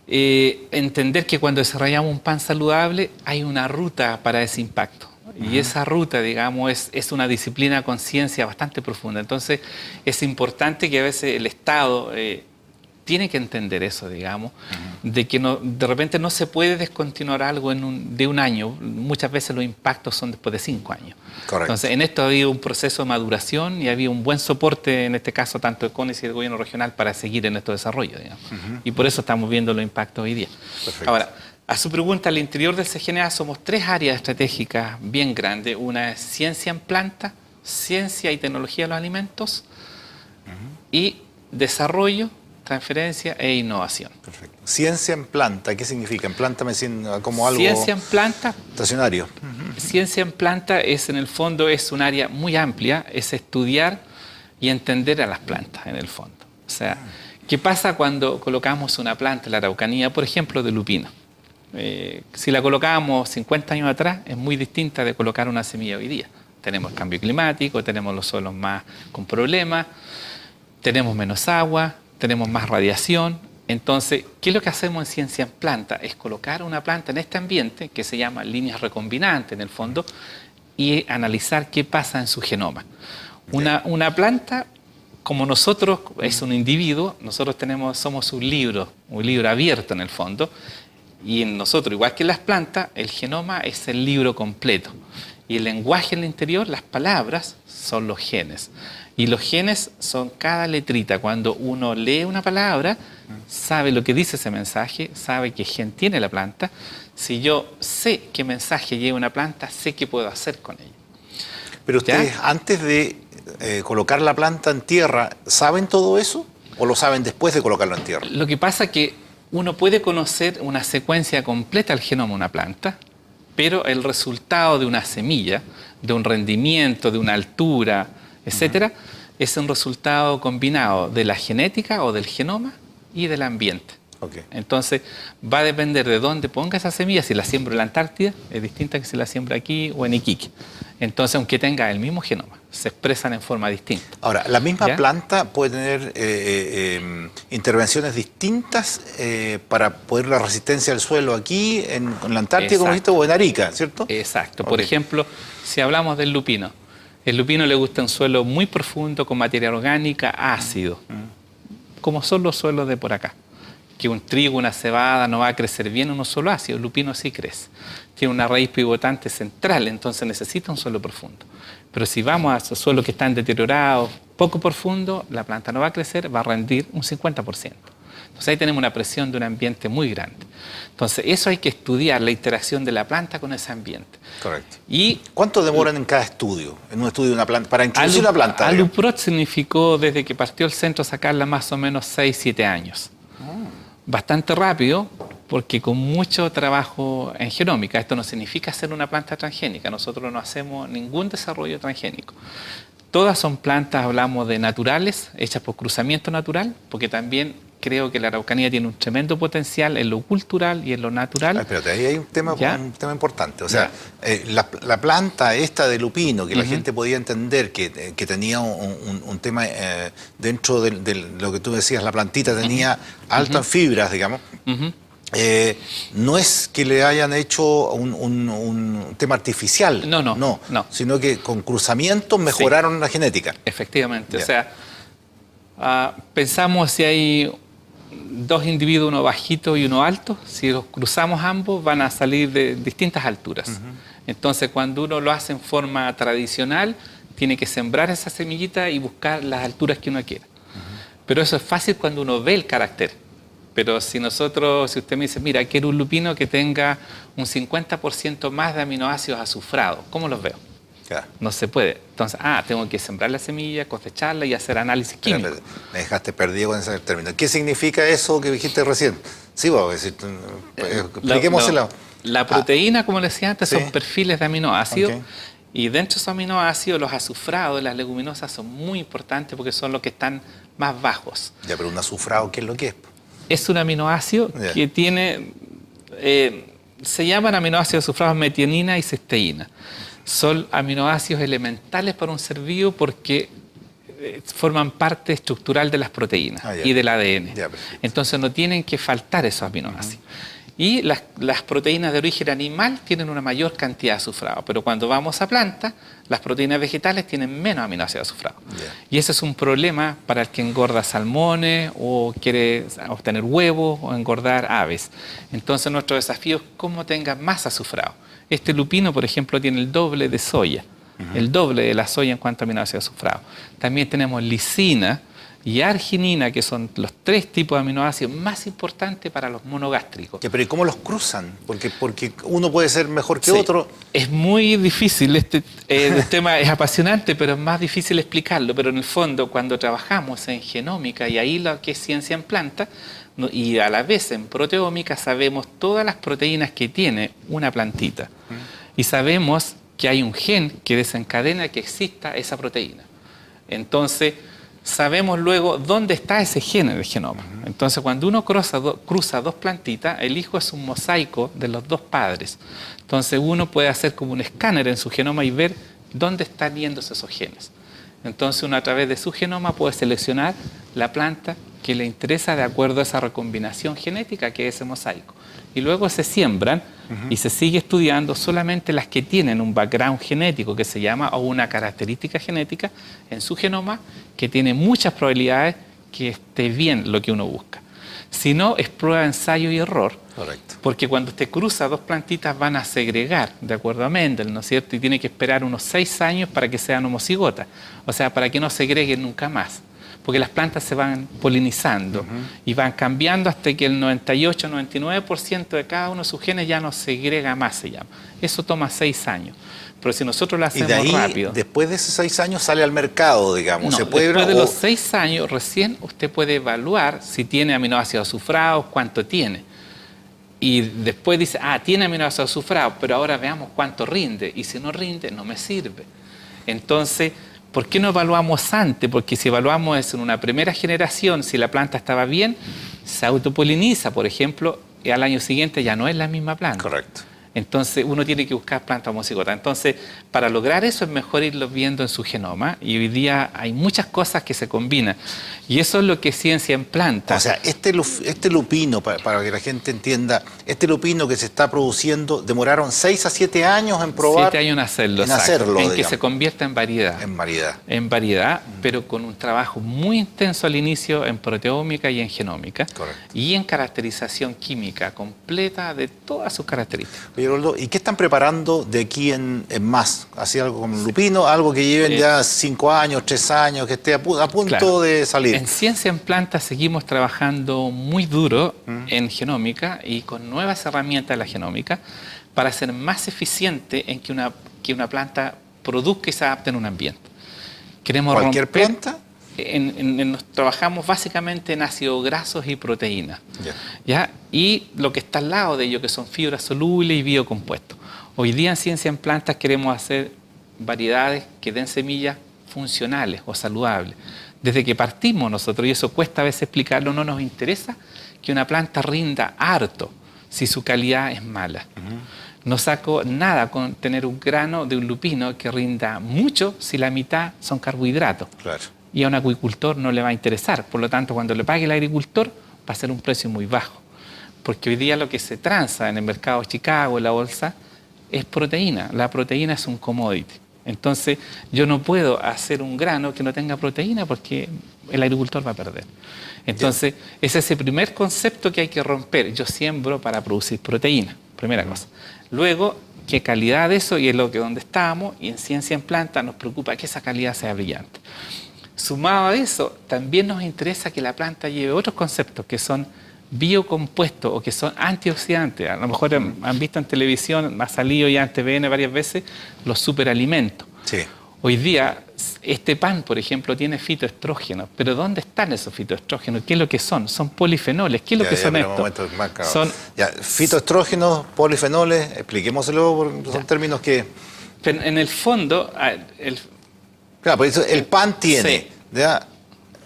entender que cuando desarrollamos un pan saludable hay una ruta para ese impacto. Y esa ruta, digamos, es una disciplina con ciencia bastante profunda. Entonces, es importante que a veces el Estado tiene que entender eso, digamos, de que de repente no se puede descontinuar algo de un año. Muchas veces los impactos son después de 5 años. Correcto. Entonces, en esto ha habido un proceso de maduración y había un buen soporte, en este caso, tanto de CONES y del gobierno regional para seguir en estos desarrollos, digamos. Y por eso estamos viendo los impactos hoy día. Perfecto. Ahora, a su pregunta, al interior del CGNA somos 3 áreas estratégicas bien grandes. Una es ciencia en planta, ciencia y tecnología de los alimentos y desarrollo, transferencia e innovación. Perfecto. Ciencia en planta, ¿qué significa? En planta me siento como algo ciencia en planta, estacionario. Ciencia en planta es, en el fondo, es un área muy amplia, es estudiar y entender a las plantas, en el fondo. O sea, ¿qué pasa cuando colocamos una planta en la Araucanía, por ejemplo, de lupino? Si la colocábamos 50 años atrás, es muy distinta de colocar una semilla hoy día. Tenemos el cambio climático, tenemos los suelos más con problemas, tenemos menos agua, tenemos más radiación Entonces, ¿qué es lo que hacemos en Ciencia en Planta? Es colocar una planta en este ambiente que se llama líneas recombinantes en el fondo y analizar qué pasa en su genoma. Una planta, como nosotros, es un individuo, nosotros somos un libro abierto en el fondo, y en nosotros, igual que en las plantas, el genoma es el libro completo. Y el lenguaje en el interior, las palabras, son los genes. Y los genes son cada letrita. Cuando uno lee una palabra, sabe lo que dice ese mensaje, sabe qué gen tiene la planta. Si yo sé qué mensaje lleva una planta, sé qué puedo hacer con ella. Pero ustedes, ¿Ya? antes de colocar la planta en tierra, ¿saben todo eso? ¿O lo saben después de colocarlo en tierra? Lo que pasa es que uno puede conocer una secuencia completa del genoma de una planta, pero el resultado de una semilla, de un rendimiento, de una altura, etcétera, es un resultado combinado de la genética o del genoma y del ambiente. Okay. Entonces, va a depender de dónde ponga esa semilla. Si la siembro en la Antártida, es distinta que si la siembro aquí o en Iquique. Entonces, aunque tenga el mismo genoma, se expresan en forma distinta. Ahora, la misma ¿Ya? planta puede tener intervenciones distintas para poder la resistencia al suelo aquí, en la Antártida, como dijiste, o en Arica, ¿cierto? Exacto. Okay. Por ejemplo, si hablamos del lupino, el lupino le gusta un suelo muy profundo, con materia orgánica, ácido, como son los suelos de por acá. Que un trigo, una cebada no va a crecer bien en un suelo ácido, el lupino sí crece. Tiene una raíz pivotante central, entonces necesita un suelo profundo. Pero si vamos a esos suelos que están deteriorados, poco profundo, la planta no va a crecer, va a rendir un 50%. Entonces ahí tenemos una presión de un ambiente muy grande. Entonces eso hay que estudiar, la interacción de la planta con ese ambiente. Correcto. Y ¿cuánto demoran en cada estudio? En un estudio de una planta, para introducir una planta. Aluprot significó, desde que partió el centro, sacarla más o menos 6-7 años. Bastante rápido, porque con mucho trabajo en genómica. Esto no significa hacer una planta transgénica. Nosotros no hacemos ningún desarrollo transgénico. Todas son plantas, hablamos de naturales, hechas por cruzamiento natural, porque también creo que la Araucanía tiene un tremendo potencial en lo cultural y en lo natural. Ay, espérate, ahí hay un tema importante. O sea, Ya. la planta esta de lupino, que la gente podía entender que tenía un tema dentro de lo que tú decías, la plantita tenía altas fibras, digamos. No es que le hayan hecho un tema artificial, No. Sino que con cruzamiento mejoraron la genética. Efectivamente, Ya. o sea, pensamos si hay dos individuos, uno bajito y uno alto, si los cruzamos ambos van a salir de distintas alturas. Entonces, cuando uno lo hace en forma tradicional, tiene que sembrar esa semillita y buscar las alturas que uno quiera. Pero eso es fácil cuando uno ve el carácter. Pero si usted me dice, mira, quiero un lupino que tenga un 50% más de aminoácidos azufrados, ¿cómo los veo? Claro. No se puede. Entonces, tengo que sembrar la semilla, cosecharla y hacer análisis químico. Me dejaste perdido con ese término. ¿Qué significa eso que dijiste recién? Sí, vos, expliquémoselo. La proteína, como le decía antes, Sí. son perfiles de aminoácidos. Ok. Y dentro de esos aminoácidos, los azufrados, las leguminosas, son muy importantes porque son los que están más bajos. Ya, pero un azufrado, ¿qué es lo que es? Es un aminoácido Ya. que tiene... se llaman aminoácidos azufrados metionina y cisteína. Son aminoácidos elementales para un ser vivo porque forman parte estructural de las proteínas y del ADN. Ya, perfecto. Entonces no tienen que faltar esos aminoácidos. Y las proteínas de origen animal tienen una mayor cantidad de azufrado, pero cuando vamos a plantas, las proteínas vegetales tienen menos aminoácidos azufrados. Yeah. Y ese es un problema para el que engorda salmones o quiere obtener huevos o engordar aves. Entonces nuestro desafío es cómo tenga más azufrado. Este lupino, por ejemplo, tiene el doble de soya, el doble de la soya en cuanto a aminoácidos azufrados. También tenemos lisina y arginina, que son los 3 tipos de aminoácidos más importantes para los monogástricos. Ya, pero ¿y cómo los cruzan? Porque uno puede ser mejor que Sí, otro. es muy difícil, el tema es apasionante, pero es más difícil explicarlo. Pero en el fondo, cuando trabajamos en genómica, y ahí lo que es ciencia en planta, y a la vez en proteómica, sabemos todas las proteínas que tiene una plantita. Y sabemos que hay un gen que desencadena que exista esa proteína. Entonces, sabemos luego dónde está ese gen en el genoma. Entonces, cuando uno cruza dos plantitas, el hijo es un mosaico de los dos padres. Entonces, uno puede hacer como un escáner en su genoma y ver dónde están yéndose esos genes. Entonces, uno a través de su genoma puede seleccionar la planta que le interesa de acuerdo a esa recombinación genética que es ese mosaico. Y luego se siembran y se sigue estudiando solamente las que tienen un background genético que se llama, o una característica genética en su genoma que tiene muchas probabilidades que esté bien lo que uno busca. Si no, es prueba, ensayo y error. Correcto. Porque cuando usted cruza dos plantitas van a segregar, de acuerdo a Mendel, ¿no es cierto? Y tiene que esperar unos 6 años para que sean homocigotas. O sea, para que no segreguen nunca más. Porque las plantas se van polinizando y van cambiando hasta que el 98-99% de cada uno de sus genes ya no segrega más, se llama. Eso toma 6 años. Pero si nosotros lo hacemos y de ahí, rápido... después de esos 6 años sale al mercado, digamos. No, ¿Se puede después de los 6 años recién usted puede evaluar si tiene aminoácidos azufrados, cuánto tiene. Y después dice, tiene aminoácidos azufrados, pero ahora veamos cuánto rinde. Y si no rinde, no me sirve. Entonces, ¿por qué no evaluamos antes? Porque si evaluamos eso en una primera generación, si la planta estaba bien, se autopoliniza, por ejemplo, y al año siguiente ya no es la misma planta. Correcto. Entonces uno tiene que buscar plantas homocigotas. Entonces, para lograr eso es mejor irlo viendo en su genoma. Y hoy día hay muchas cosas que se combinan. Y eso es lo que es ciencia en plantas. O sea, este lupino, para que la gente entienda, este lupino que se está produciendo, demoraron 6 a 7 años en probar. 7 años en hacerlo, en hacerlo, en que digamos. se convierta en variedad. En variedad. En variedad, pero con un trabajo muy intenso al inicio en proteómica y en genómica. Correcto. Y en caracterización química completa de todas sus características. Oye, Roldo, ¿y qué están preparando de aquí en más? ¿Así algo como lupino? Algo que lleven ya 5 años, 3 años, que esté a punto Claro. de salir. En ciencia en plantas seguimos trabajando muy duro en genómica y con nuevas herramientas de la genómica para ser más eficiente en que una planta produzca y se adapte en un ambiente. Queremos ¿Cualquier romper- planta? Trabajamos básicamente en ácidos grasos y proteínas. Ya. ¿Ya? Y lo que está al lado de ello, que son fibras solubles y biocompuestos. Hoy día en ciencia en plantas queremos hacer variedades que den semillas funcionales o saludables. Desde que partimos nosotros, y eso cuesta a veces explicarlo, no nos interesa que una planta rinda harto si su calidad es mala. No saco nada con tener un grano de un lupino que rinda mucho si la mitad son carbohidratos. Claro. Y a un agricultor no le va a interesar. Por lo tanto, cuando le pague el agricultor, va a ser un precio muy bajo. Porque hoy día lo que se transa en el mercado de Chicago, en la bolsa, es proteína. La proteína es un commodity. Entonces, yo no puedo hacer un grano que no tenga proteína porque el agricultor va a perder. Entonces, ese es el primer concepto que hay que romper. Yo siembro para producir proteína, primera cosa. Luego, qué calidad de eso, y es lo que donde estábamos, y en ciencia en planta nos preocupa que esa calidad sea brillante. Sumado a eso, también nos interesa que la planta lleve otros conceptos que son biocompuestos o que son antioxidantes. A lo mejor han visto en televisión, ha salido ya en TVN varias veces, los superalimentos. Sí. Hoy día, este pan, por ejemplo, tiene fitoestrógenos. ¿Pero dónde están esos fitoestrógenos? ¿Qué es lo que son? Son polifenoles. ¿Qué es lo que son pero un estos? momento, más claro. Son, Ya, fitoestrógenos, polifenoles, expliquémoselo, porque son términos que... pero en el fondo, Claro, pues el pan tiene Sí. ya,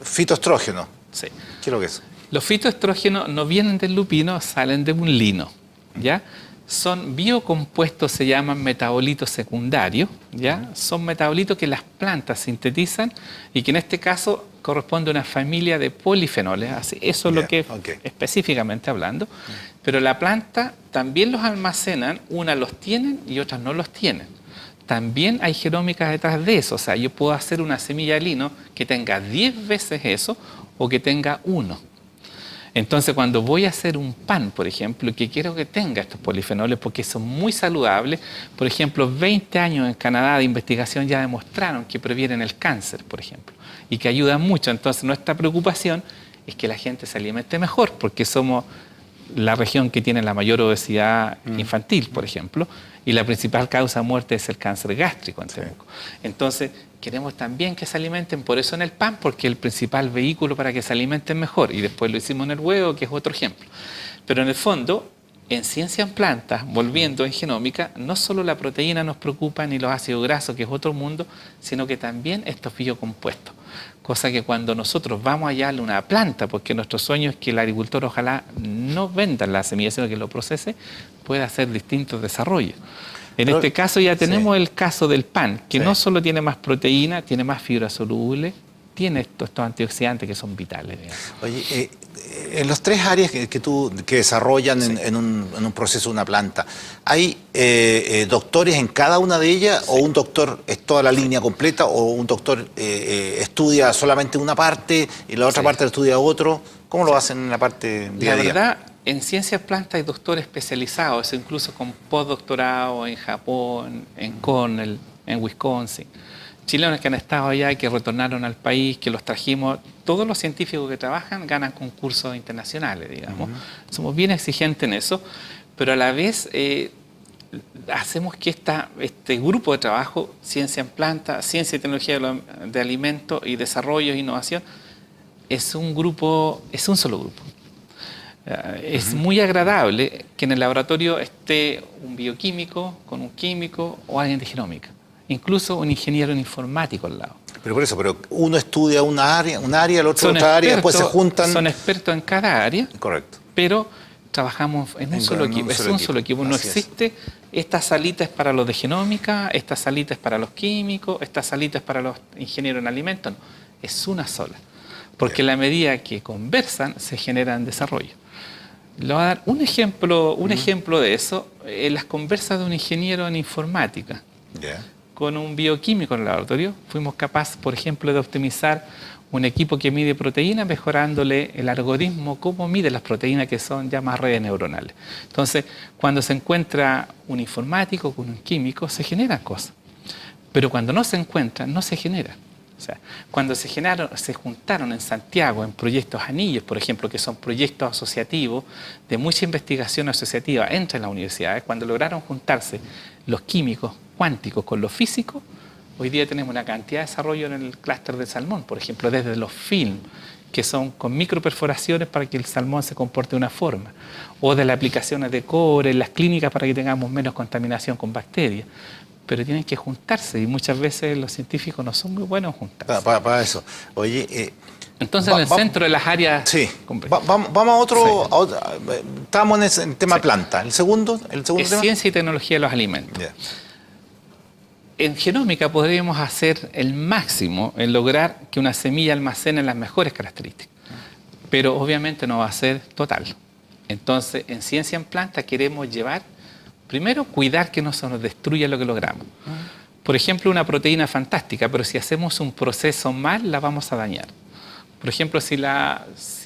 fitoestrógenos. sí. ¿Qué es lo que es? Los fitoestrógenos no vienen del lupino, salen de un lino, ¿ya? Son biocompuestos, se llaman metabolitos secundarios, ¿ya? Son metabolitos que las plantas sintetizan y que en este caso corresponde a una familia de polifenoles, así, eso es lo que específicamente hablando, pero la planta también los almacenan, unas los tienen y otras no los tienen. También hay genómicas detrás de eso, o sea, yo puedo hacer una semilla de lino que tenga 10 veces eso o que tenga 1. Entonces, cuando voy a hacer un pan, por ejemplo, que quiero que tenga estos polifenoles porque son muy saludables, por ejemplo, 20 años en Canadá de investigación ya demostraron que previenen el cáncer, por ejemplo, y que ayudan mucho. Entonces, nuestra preocupación es que la gente se alimente mejor, porque somos la región que tiene la mayor obesidad infantil, por ejemplo, y la principal causa de muerte es el cáncer gástrico en Temuco. Entonces, queremos también que se alimenten, por eso en el pan, porque es el principal vehículo para que se alimenten mejor. Y después lo hicimos en el huevo, que es otro ejemplo. Pero en el fondo, en ciencia en plantas, volviendo en genómica, no solo la proteína nos preocupa, ni los ácidos grasos, que es otro mundo, sino que también estos biocompuestos. Cosa que cuando nosotros vamos a hallarle una planta, porque nuestro sueño es que el agricultor ojalá no venda la semilla, sino que lo procese, pueda hacer distintos desarrollos. En Pero, este caso ya tenemos sí. el caso del pan, que Sí. no solo tiene más proteína, tiene más fibra soluble, tiene estos antioxidantes que son vitales, digamos. Oye, en las tres áreas que desarrollan Sí. en un proceso, una planta, ¿hay doctores en cada una de ellas? Sí. ¿O un doctor es toda la línea completa? ¿O un doctor estudia solamente una parte y la otra Sí. parte la estudia otro? ¿Cómo lo hacen en la parte día a La día? verdad, en ciencias plantas hay doctores especializados, incluso con postdoctorado en Japón, en Cornell, en Wisconsin. Chilenos que han estado allá y que retornaron al país, que los trajimos. Todos los científicos que trabajan ganan concursos internacionales, digamos. Somos bien exigentes en eso, pero a la vez hacemos que este grupo de trabajo, ciencia en planta, ciencia y tecnología de alimentos y desarrollo e innovación, es un solo grupo. Es muy agradable que en el laboratorio esté un bioquímico con un químico o alguien de genómica, incluso un ingeniero en informático al lado. Pero por eso, pero uno estudia un área, el otro otra área, después se juntan. Son expertos en cada área, Correcto. pero trabajamos en un solo equipo. Es un solo equipo. No existe esta salita es para los de genómica, esta salita es para los químicos, esta salita es para los ingenieros en alimentos. No, es una sola. Porque en la medida que conversan, se generan desarrollo. Le voy a dar un ejemplo de eso, en las conversas de un ingeniero en informática. Yeah. Con un bioquímico en el laboratorio, fuimos capaces, por ejemplo, de optimizar un equipo que mide proteínas, mejorándole el algoritmo, cómo mide las proteínas, que son ya más redes neuronales. Entonces, cuando se encuentra un informático con un químico, se generan cosas. Pero cuando no se encuentran, no se genera. O sea, cuando se juntaron en Santiago en proyectos anillos, por ejemplo, que son proyectos asociativos de mucha investigación asociativa entre las universidades, cuando lograron juntarse los químicos cuánticos con los físicos, hoy día tenemos una cantidad de desarrollo en el clúster del salmón, por ejemplo, desde los film, que son con microperforaciones para que el salmón se comporte de una forma, o de las aplicaciones de cobre en las clínicas para que tengamos menos contaminación con bacterias. Pero tienen que juntarse y muchas veces los científicos no son muy buenos en juntarse. Para eso. Oye, entonces en el centro de las áreas... Sí, vamos a otro... Sí. Estamos en el tema planta. ¿El segundo es tema? Ciencia y tecnología de los alimentos. Yeah. En genómica podríamos hacer el máximo en lograr que una semilla almacene las mejores características, pero obviamente no va a ser total. Entonces, en ciencia en planta queremos llevar, primero, cuidar que no se nos destruya lo que logramos. Por ejemplo, una proteína fantástica, pero si hacemos un proceso mal, la vamos a dañar. Por ejemplo, si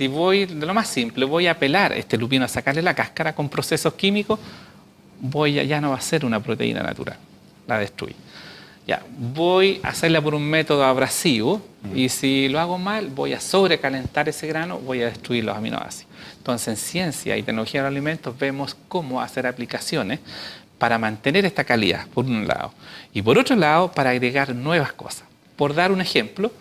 voy, de lo más simple, voy a pelar este lupino, a sacarle la cáscara con procesos químicos, ya no va a ser una proteína natural, la destruye. Ya, voy a hacerla por un método abrasivo y si lo hago mal, voy a sobrecalentar ese grano, voy a destruir los aminoácidos. Entonces, en ciencia y tecnología de los alimentos vemos cómo hacer aplicaciones para mantener esta calidad, por un lado. Y por otro lado, para agregar nuevas cosas. Por dar un ejemplo,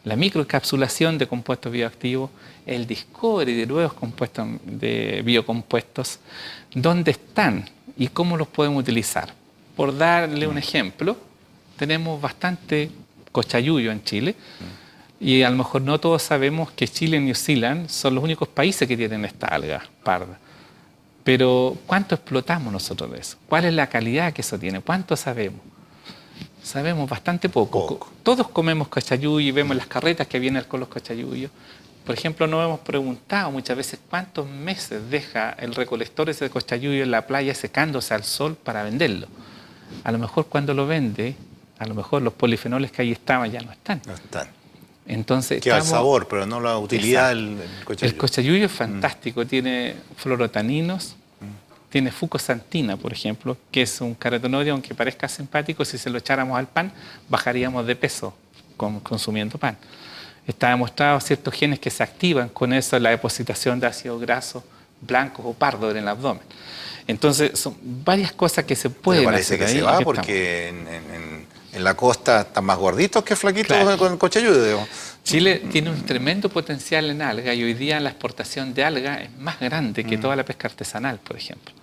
la microencapsulación de compuestos bioactivos, el discovery de nuevos compuestos de biocompuestos, dónde están y cómo los podemos utilizar. Por darle un ejemplo, tenemos bastante cochayuyo en Chile y a lo mejor no todos sabemos que Chile y New Zealand son los únicos países que tienen esta alga parda. Pero ¿cuánto explotamos nosotros de eso? ¿Cuál es la calidad que eso tiene? ¿Cuánto sabemos? Sabemos bastante poco. Todos comemos cochayuyo y vemos las carretas que vienen con los cochayuyos. Por ejemplo, nos hemos preguntado muchas veces cuántos meses deja el recolector ese cochayuyo en la playa secándose al sol para venderlo. A lo mejor cuando lo vende, a lo mejor los polifenoles que ahí estaban ya no están. No están. Entonces, queda el sabor, pero no la utilidad del cochayuyo. El cochayuyo es fantástico, tiene fluorotaninos, tiene fucosantina, por ejemplo, que es un carotenoide, aunque parezca simpático, si se lo echáramos al pan, bajaríamos de peso consumiendo pan. Está demostrado ciertos genes que se activan con eso, la depositación de ácidos grasos blancos o pardos en el abdomen. Entonces, son varias cosas que se pueden hacer. Pero parece que se va porque en la costa están más gorditos que flaquitos con el cochayuyo, digamos. Chile tiene un tremendo potencial en alga y hoy día la exportación de alga es más grande que toda la pesca artesanal, por ejemplo.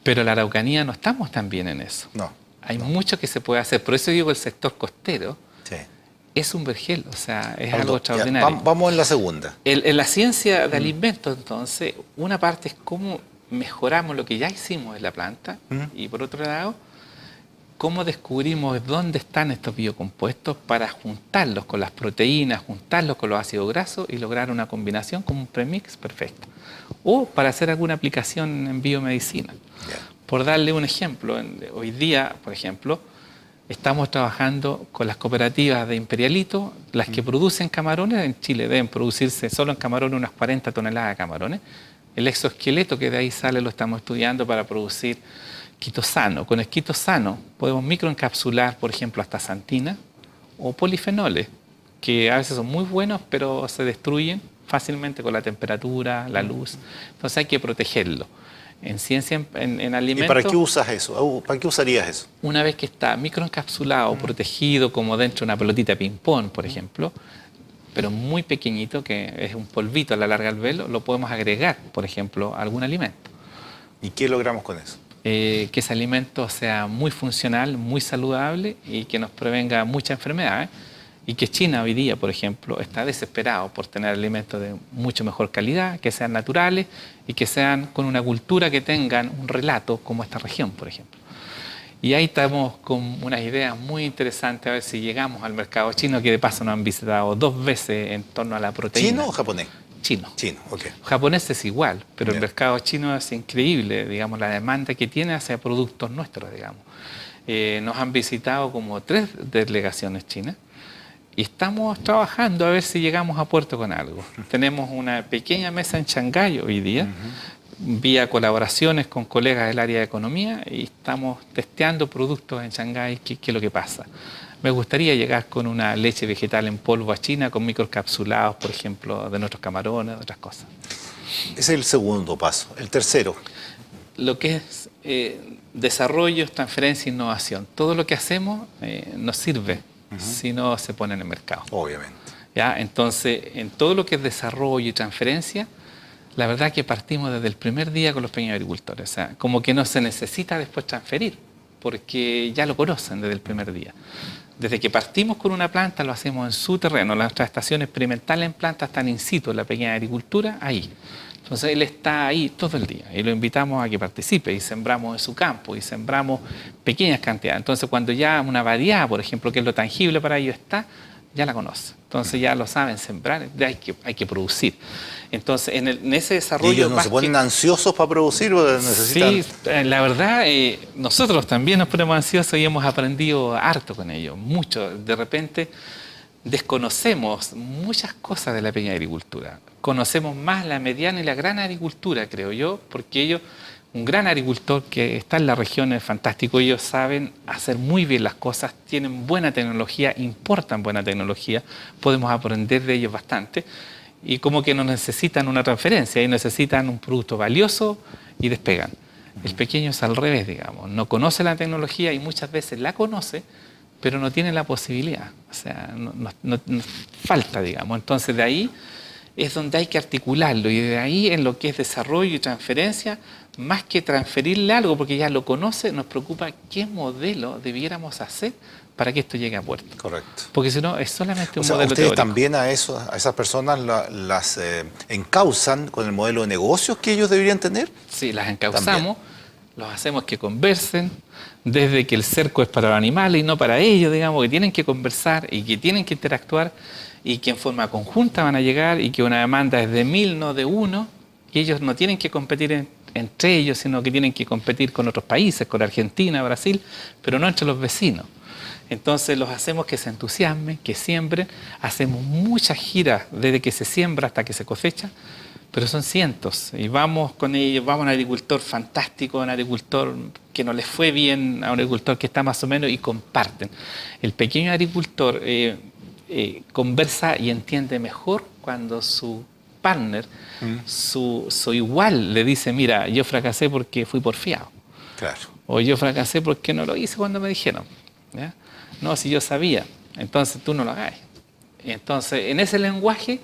Pero la Araucanía no estamos tan bien en eso. Hay mucho que se puede hacer. Por eso digo, el sector costero es un vergel, o sea, es algo extraordinario. Vamos en la segunda. En la ciencia de alimentos, entonces, una parte es cómo mejoramos lo que ya hicimos en la planta y por otro lado, cómo descubrimos dónde están estos biocompuestos para juntarlos con las proteínas, juntarlos con los ácidos grasos y lograr una combinación como un premix perfecto. O para hacer alguna aplicación en biomedicina. Por darle un ejemplo, hoy día, por ejemplo, estamos trabajando con las cooperativas de Imperialito, las que producen camarones. En Chile deben producirse solo en camarones unas 40 toneladas de camarones. El exoesqueleto que de ahí sale lo estamos estudiando para producir quitosano. Con el quitosano podemos microencapsular, por ejemplo, astaxantina o polifenoles, que a veces son muy buenos, pero se destruyen fácilmente con la temperatura, la luz. Entonces hay que protegerlo. En ciencia, en alimentos... ¿Y para qué usas eso? ¿Para qué usarías eso? Una vez que está microencapsulado, protegido, como dentro de una pelotita de ping-pong, por ejemplo, pero muy pequeñito, que es un polvito a la larga del velo, lo podemos agregar, por ejemplo, a algún alimento. ¿Y qué logramos con eso? Que ese alimento sea muy funcional, muy saludable y que nos prevenga muchas enfermedades. Y que China hoy día, por ejemplo, está desesperado por tener alimentos de mucho mejor calidad, que sean naturales y que sean con una cultura que tengan un relato como esta región, por ejemplo. Y ahí estamos con unas ideas muy interesantes a ver si llegamos al mercado chino, que de paso nos han visitado 2 veces en torno a la proteína. ¿Chino o japonés? Chino. Chino, ok. Japonés es igual, pero el Ya. mercado chino es increíble, digamos, la demanda que tiene hacia productos nuestros, digamos. Nos han visitado como 3 delegaciones chinas. Y estamos trabajando a ver si llegamos a puerto con algo. Tenemos una pequeña mesa en Shanghái hoy día, vía colaboraciones con colegas del área de economía, y estamos testeando productos en Shanghái, qué es lo que pasa. Me gustaría llegar con una leche vegetal en polvo a China, con microcapsulados, por ejemplo, de nuestros camarones, de otras cosas. Ese es el segundo paso. El tercero. Lo que es desarrollo, transferencia e innovación. Todo lo que hacemos nos sirve si no se pone en el mercado. Obviamente. ¿Ya? Entonces, en todo lo que es desarrollo y transferencia, la verdad que partimos desde el primer día con los pequeños agricultores. O sea, como que no se necesita después transferir, porque ya lo conocen desde el primer día. Desde que partimos con una planta, lo hacemos en su terreno. Nuestras estaciones experimentales en plantas están in situ, en la pequeña agricultura, ahí. Entonces él está ahí todo el día y lo invitamos a que participe y sembramos en su campo y sembramos pequeñas cantidades. Entonces cuando ya una variedad, por ejemplo, que es lo tangible para ellos está, ya la conoce. Entonces ya lo saben sembrar, ya hay que producir. Entonces en ese desarrollo... ¿Y ellos no se ponen ansiosos para producir? Necesitan... Sí, la verdad, nosotros también nos ponemos ansiosos y hemos aprendido harto con ellos, mucho. De repente desconocemos muchas cosas de la pequeña agricultura. Conocemos más la mediana y la gran agricultura, creo yo, porque ellos, un gran agricultor que está en la región es fantástico, ellos saben hacer muy bien las cosas, tienen buena tecnología, importan buena tecnología, podemos aprender de ellos bastante, y como que no necesitan una transferencia, y necesitan un producto valioso y despegan. El pequeño es al revés, digamos, no conoce la tecnología y muchas veces la conoce, pero no tiene la posibilidad, o sea, no falta, digamos. Entonces de ahí es donde hay que articularlo, y de ahí en lo que es desarrollo y transferencia, más que transferirle algo, porque ya lo conoce, nos preocupa qué modelo debiéramos hacer para que esto llegue a puerto. Correcto. Porque si no, es solamente un O sea, modelo ustedes teórico. también a esas personas las encausan con el modelo de negocios que ellos deberían tener. Sí, las encauzamos, los hacemos que conversen, desde que el cerco es para los animales y no para ellos, digamos, que tienen que conversar y que tienen que interactuar y que en forma conjunta van a llegar y que una demanda es de 1000, no de 1, y ellos no tienen que competir entre ellos, sino que tienen que competir con otros países, con Argentina, Brasil, pero no entre los vecinos. Entonces los hacemos que se entusiasmen, que siembren, hacemos muchas giras desde que se siembra hasta que se cosecha, pero son cientos, y vamos con ellos, vamos a un agricultor fantástico, a un agricultor que no les fue bien, a un agricultor que está más o menos, y comparten. El pequeño agricultor conversa y entiende mejor cuando su partner, su igual, le dice, mira, yo fracasé porque fui porfiado. Claro. O yo fracasé porque no lo hice cuando me dijeron. ¿Ya? No, si yo sabía, entonces tú no lo hagas. Entonces, en ese lenguaje,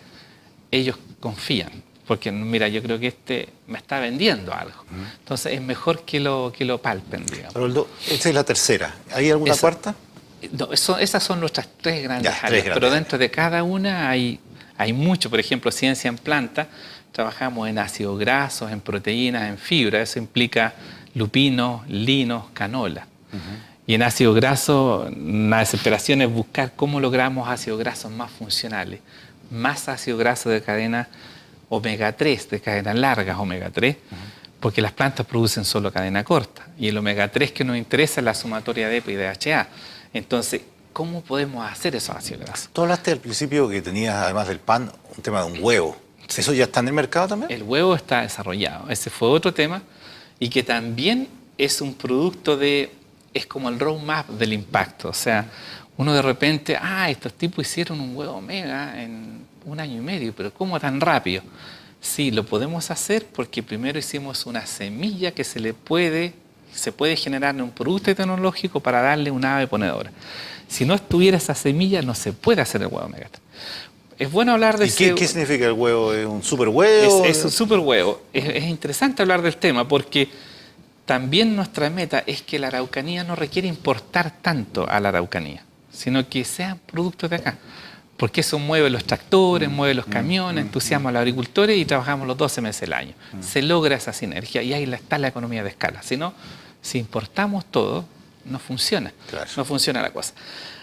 ellos confían. Porque, mira, yo creo que este me está vendiendo algo. Entonces, es mejor que lo palpen, digamos. Haroldo, esta es la tercera. ¿Hay alguna cuarta? No, esas son nuestras 3 grandes Ya, áreas. 3 pero grandes dentro de cada una hay mucho. Por ejemplo, ciencia en planta, trabajamos en ácidos grasos, en proteínas, en fibra. Eso implica lupino, lino, canola. Y en ácido graso, la desesperación es buscar cómo logramos ácidos grasos más funcionales, más ácido graso de cadena omega 3, de cadenas largas omega 3, porque las plantas producen solo cadena corta. Y el omega 3 que nos interesa es la sumatoria de EPA y DHA. Entonces, ¿cómo podemos hacer esos ácidos grasos? Tú hablaste al principio que tenías, además del pan, un tema de un huevo. Sí. ¿Eso ya está en el mercado también? El huevo está desarrollado. Ese fue otro tema y que también es un producto es como el roadmap del impacto. O sea, uno de repente, estos tipos hicieron un huevo omega en 1 año y medio, pero ¿cómo tan rápido? Sí, lo podemos hacer porque primero hicimos una semilla que se puede generar en un producto tecnológico para darle una ave ponedora. Si no estuviera esa semilla, no se puede hacer el huevo omega 3. Es bueno hablar de ¿Y qué significa el huevo? ¿Es un super huevo? Es un super huevo. Es interesante hablar del tema porque también nuestra meta es que la Araucanía no requiere importar tanto a la Araucanía, sino que sean productos de acá. Porque eso mueve los tractores, mueve los camiones, entusiasma a los agricultores y trabajamos los 12 meses del año. Se logra esa sinergia y ahí está la economía de escala. Si no, si importamos todo, no funciona. Claro. No funciona la cosa.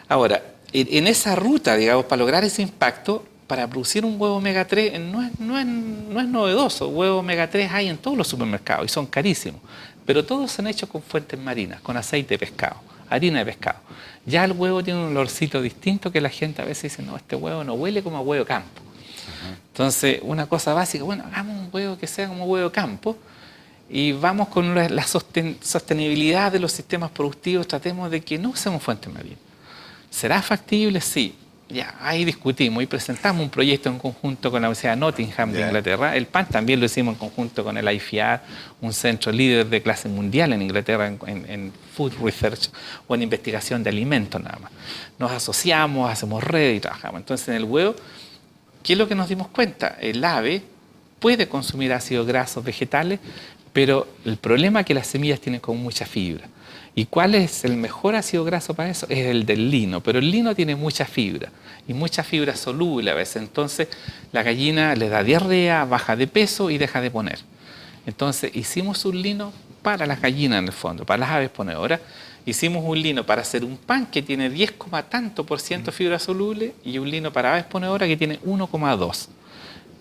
Ahora, en esa ruta, digamos, para lograr ese impacto, para producir un huevo omega 3 no es novedoso. Huevos omega 3 hay en todos los supermercados y son carísimos. Pero todos se han hecho con fuentes marinas, con aceite de pescado, harina de pescado. Ya el huevo tiene un olorcito distinto que la gente a veces dice, no, este huevo no huele como a huevo de campo. Entonces, una cosa básica, bueno, hagamos un huevo que sea como huevo de campo y vamos con la sostenibilidad de los sistemas productivos, tratemos de que no usemos fuentes marinas. ¿Será factible? Sí. Ya, ahí discutimos y presentamos un proyecto en conjunto con la Universidad de Nottingham de Inglaterra. El PAN también lo hicimos en conjunto con el IFIAR, un centro líder de clase mundial en Inglaterra en food research o en investigación de alimentos nada más. Nos asociamos, hacemos redes y trabajamos. Entonces en el huevo, ¿qué es lo que nos dimos cuenta? El ave puede consumir ácidos grasos vegetales, pero el problema es que las semillas tienen como mucha fibra. ¿Y cuál es el mejor ácido graso para eso? Es el del lino, pero el lino tiene mucha fibra y mucha fibra soluble a veces. Entonces la gallina le da diarrea, baja de peso y deja de poner. Entonces hicimos un lino para las gallinas en el fondo, para las aves ponedoras. Hicimos un lino para hacer un pan que tiene 10, tanto por ciento fibra soluble y un lino para aves ponedoras que tiene 1,2.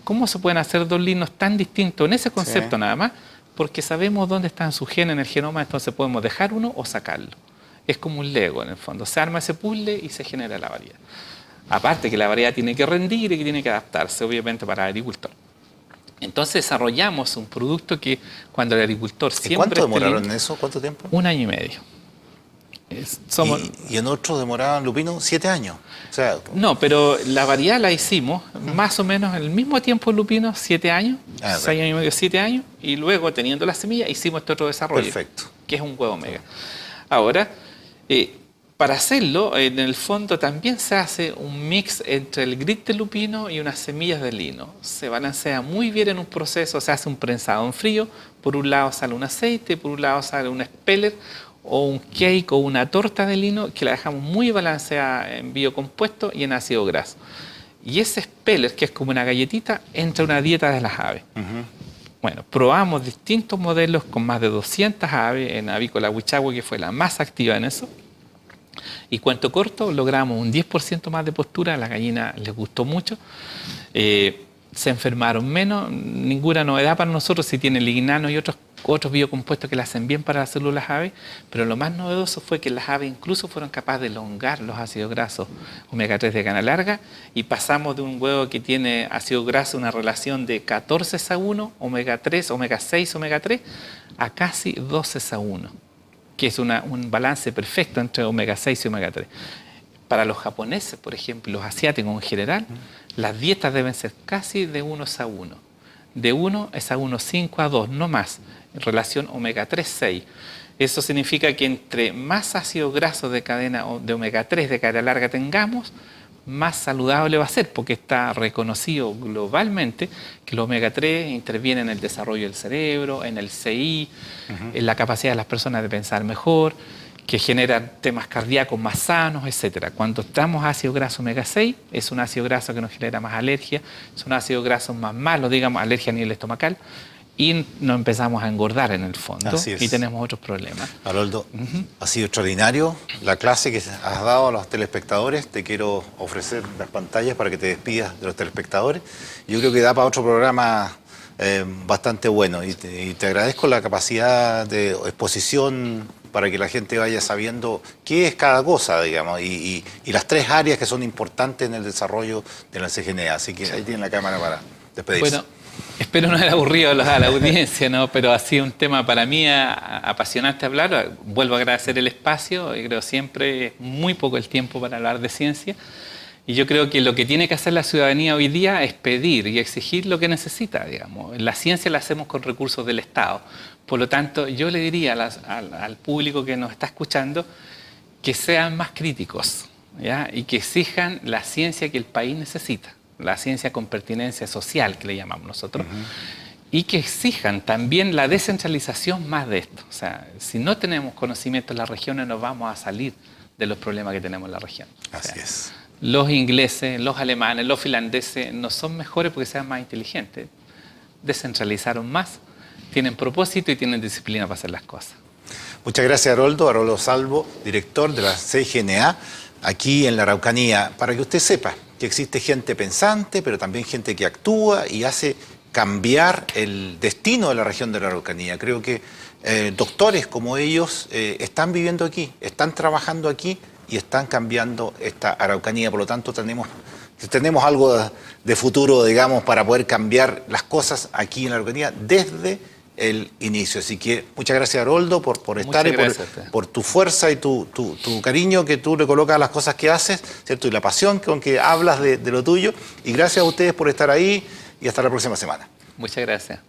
¿Cómo se pueden hacer dos linos tan distintos en ese concepto nada más? Porque sabemos dónde están sus genes en el genoma, entonces podemos dejar uno o sacarlo. Es como un Lego en el fondo. Se arma ese puzzle y se genera la variedad. Aparte que la variedad tiene que rendir y que tiene que adaptarse, obviamente, para el agricultor. Entonces desarrollamos un producto que cuando el agricultor siempre... ¿Cuánto demoraron en eso? ¿Cuánto tiempo? 1 año y medio. Y en otros demoraban, Lupino, 7 años. O sea, no, pero la variedad la hicimos más o menos el mismo tiempo en lupino, 7 años, 6 años y medio, 7 años, y luego teniendo la semilla hicimos este otro desarrollo, perfecto, que es un huevo omega. Ahora, para hacerlo, en el fondo también se hace un mix entre el grit de lupino y unas semillas de lino. Se balancea muy bien en un proceso, se hace un prensado en frío, por un lado sale un aceite, por un lado sale un speller, o un cake o una torta de lino que la dejamos muy balanceada en biocompuesto y en ácido graso. Y ese speller, que es como una galletita, entra en una dieta de las aves. Bueno, probamos distintos modelos con más de 200 aves en Avícola Huichahue, que fue la más activa en eso. Y cuento corto, logramos un 10% más de postura, a la gallina les gustó mucho. Se enfermaron menos, ninguna novedad para nosotros si tienen lignano y otros biocompuestos que le hacen bien para las células aves, pero lo más novedoso fue que las aves incluso fueron capaces de elongar los ácidos grasos omega 3 de cadena larga y pasamos de un huevo que tiene ácido graso una relación de 14:1, omega 3, omega 6, omega 3, a casi 12:1, que es un balance perfecto entre omega 6 y omega 3. Para los japoneses, por ejemplo, los asiáticos en general, las dietas deben ser casi de 1:1. De 1 es a 1,5 a 2, no más, en relación omega 3, 6. Eso significa que entre más ácidos grasos de omega 3 de cadena larga tengamos, más saludable va a ser, porque está reconocido globalmente que el omega 3 interviene en el desarrollo del cerebro, en el CI, en la capacidad de las personas de pensar mejor, que generan temas cardíacos más sanos, etc. Cuando estamos ácido graso omega 6, es un ácido graso que nos genera más alergia, es un ácido graso más malo, digamos, alergia a nivel estomacal, y nos empezamos a engordar en el fondo Así es. y tenemos otros problemas. Haroldo, ha sido extraordinario la clase que has dado a los telespectadores. Te quiero ofrecer las pantallas para que te despidas de los telespectadores. Yo creo que da para otro programa bastante bueno y te agradezco la capacidad de exposición para que la gente vaya sabiendo qué es cada cosa, digamos, y las 3 áreas que son importantes en el desarrollo de la CGNA. Así que ahí tienen la cámara para despedirse. Bueno, espero no haber aburrido a la audiencia, ¿no? Pero ha sido un tema para mí apasionante hablar. Vuelvo a agradecer el espacio. Yo creo siempre es muy poco el tiempo para hablar de ciencia. Y yo creo que lo que tiene que hacer la ciudadanía hoy día es pedir y exigir lo que necesita, digamos. La ciencia la hacemos con recursos del Estado. Por lo tanto, yo le diría al público que nos está escuchando que sean más críticos, ¿ya? Y que exijan la ciencia que el país necesita, la ciencia con pertinencia social, que le llamamos nosotros, y que exijan también la descentralización más de esto. O sea, si no tenemos conocimiento en las regiones, no vamos a salir de los problemas que tenemos en la región. Así es. Los ingleses, los alemanes, los finlandeses no son mejores porque sean más inteligentes. Descentralizaron más, tienen propósito y tienen disciplina para hacer las cosas. Muchas gracias, Haroldo. Haroldo Salvo, director de la CGNA, aquí en la Araucanía, para que usted sepa que existe gente pensante, pero también gente que actúa y hace cambiar el destino de la región de la Araucanía. Creo que doctores como ellos están viviendo aquí, están trabajando aquí y están cambiando esta Araucanía. Por lo tanto, tenemos algo de futuro, digamos, para poder cambiar las cosas aquí en la Araucanía desde el inicio. Así que muchas gracias, Haroldo, por estar y por tu fuerza y tu cariño que tú le colocas a las cosas que haces, ¿cierto? Y la pasión con que hablas de lo tuyo. Y gracias a ustedes por estar ahí y hasta la próxima semana. Muchas gracias.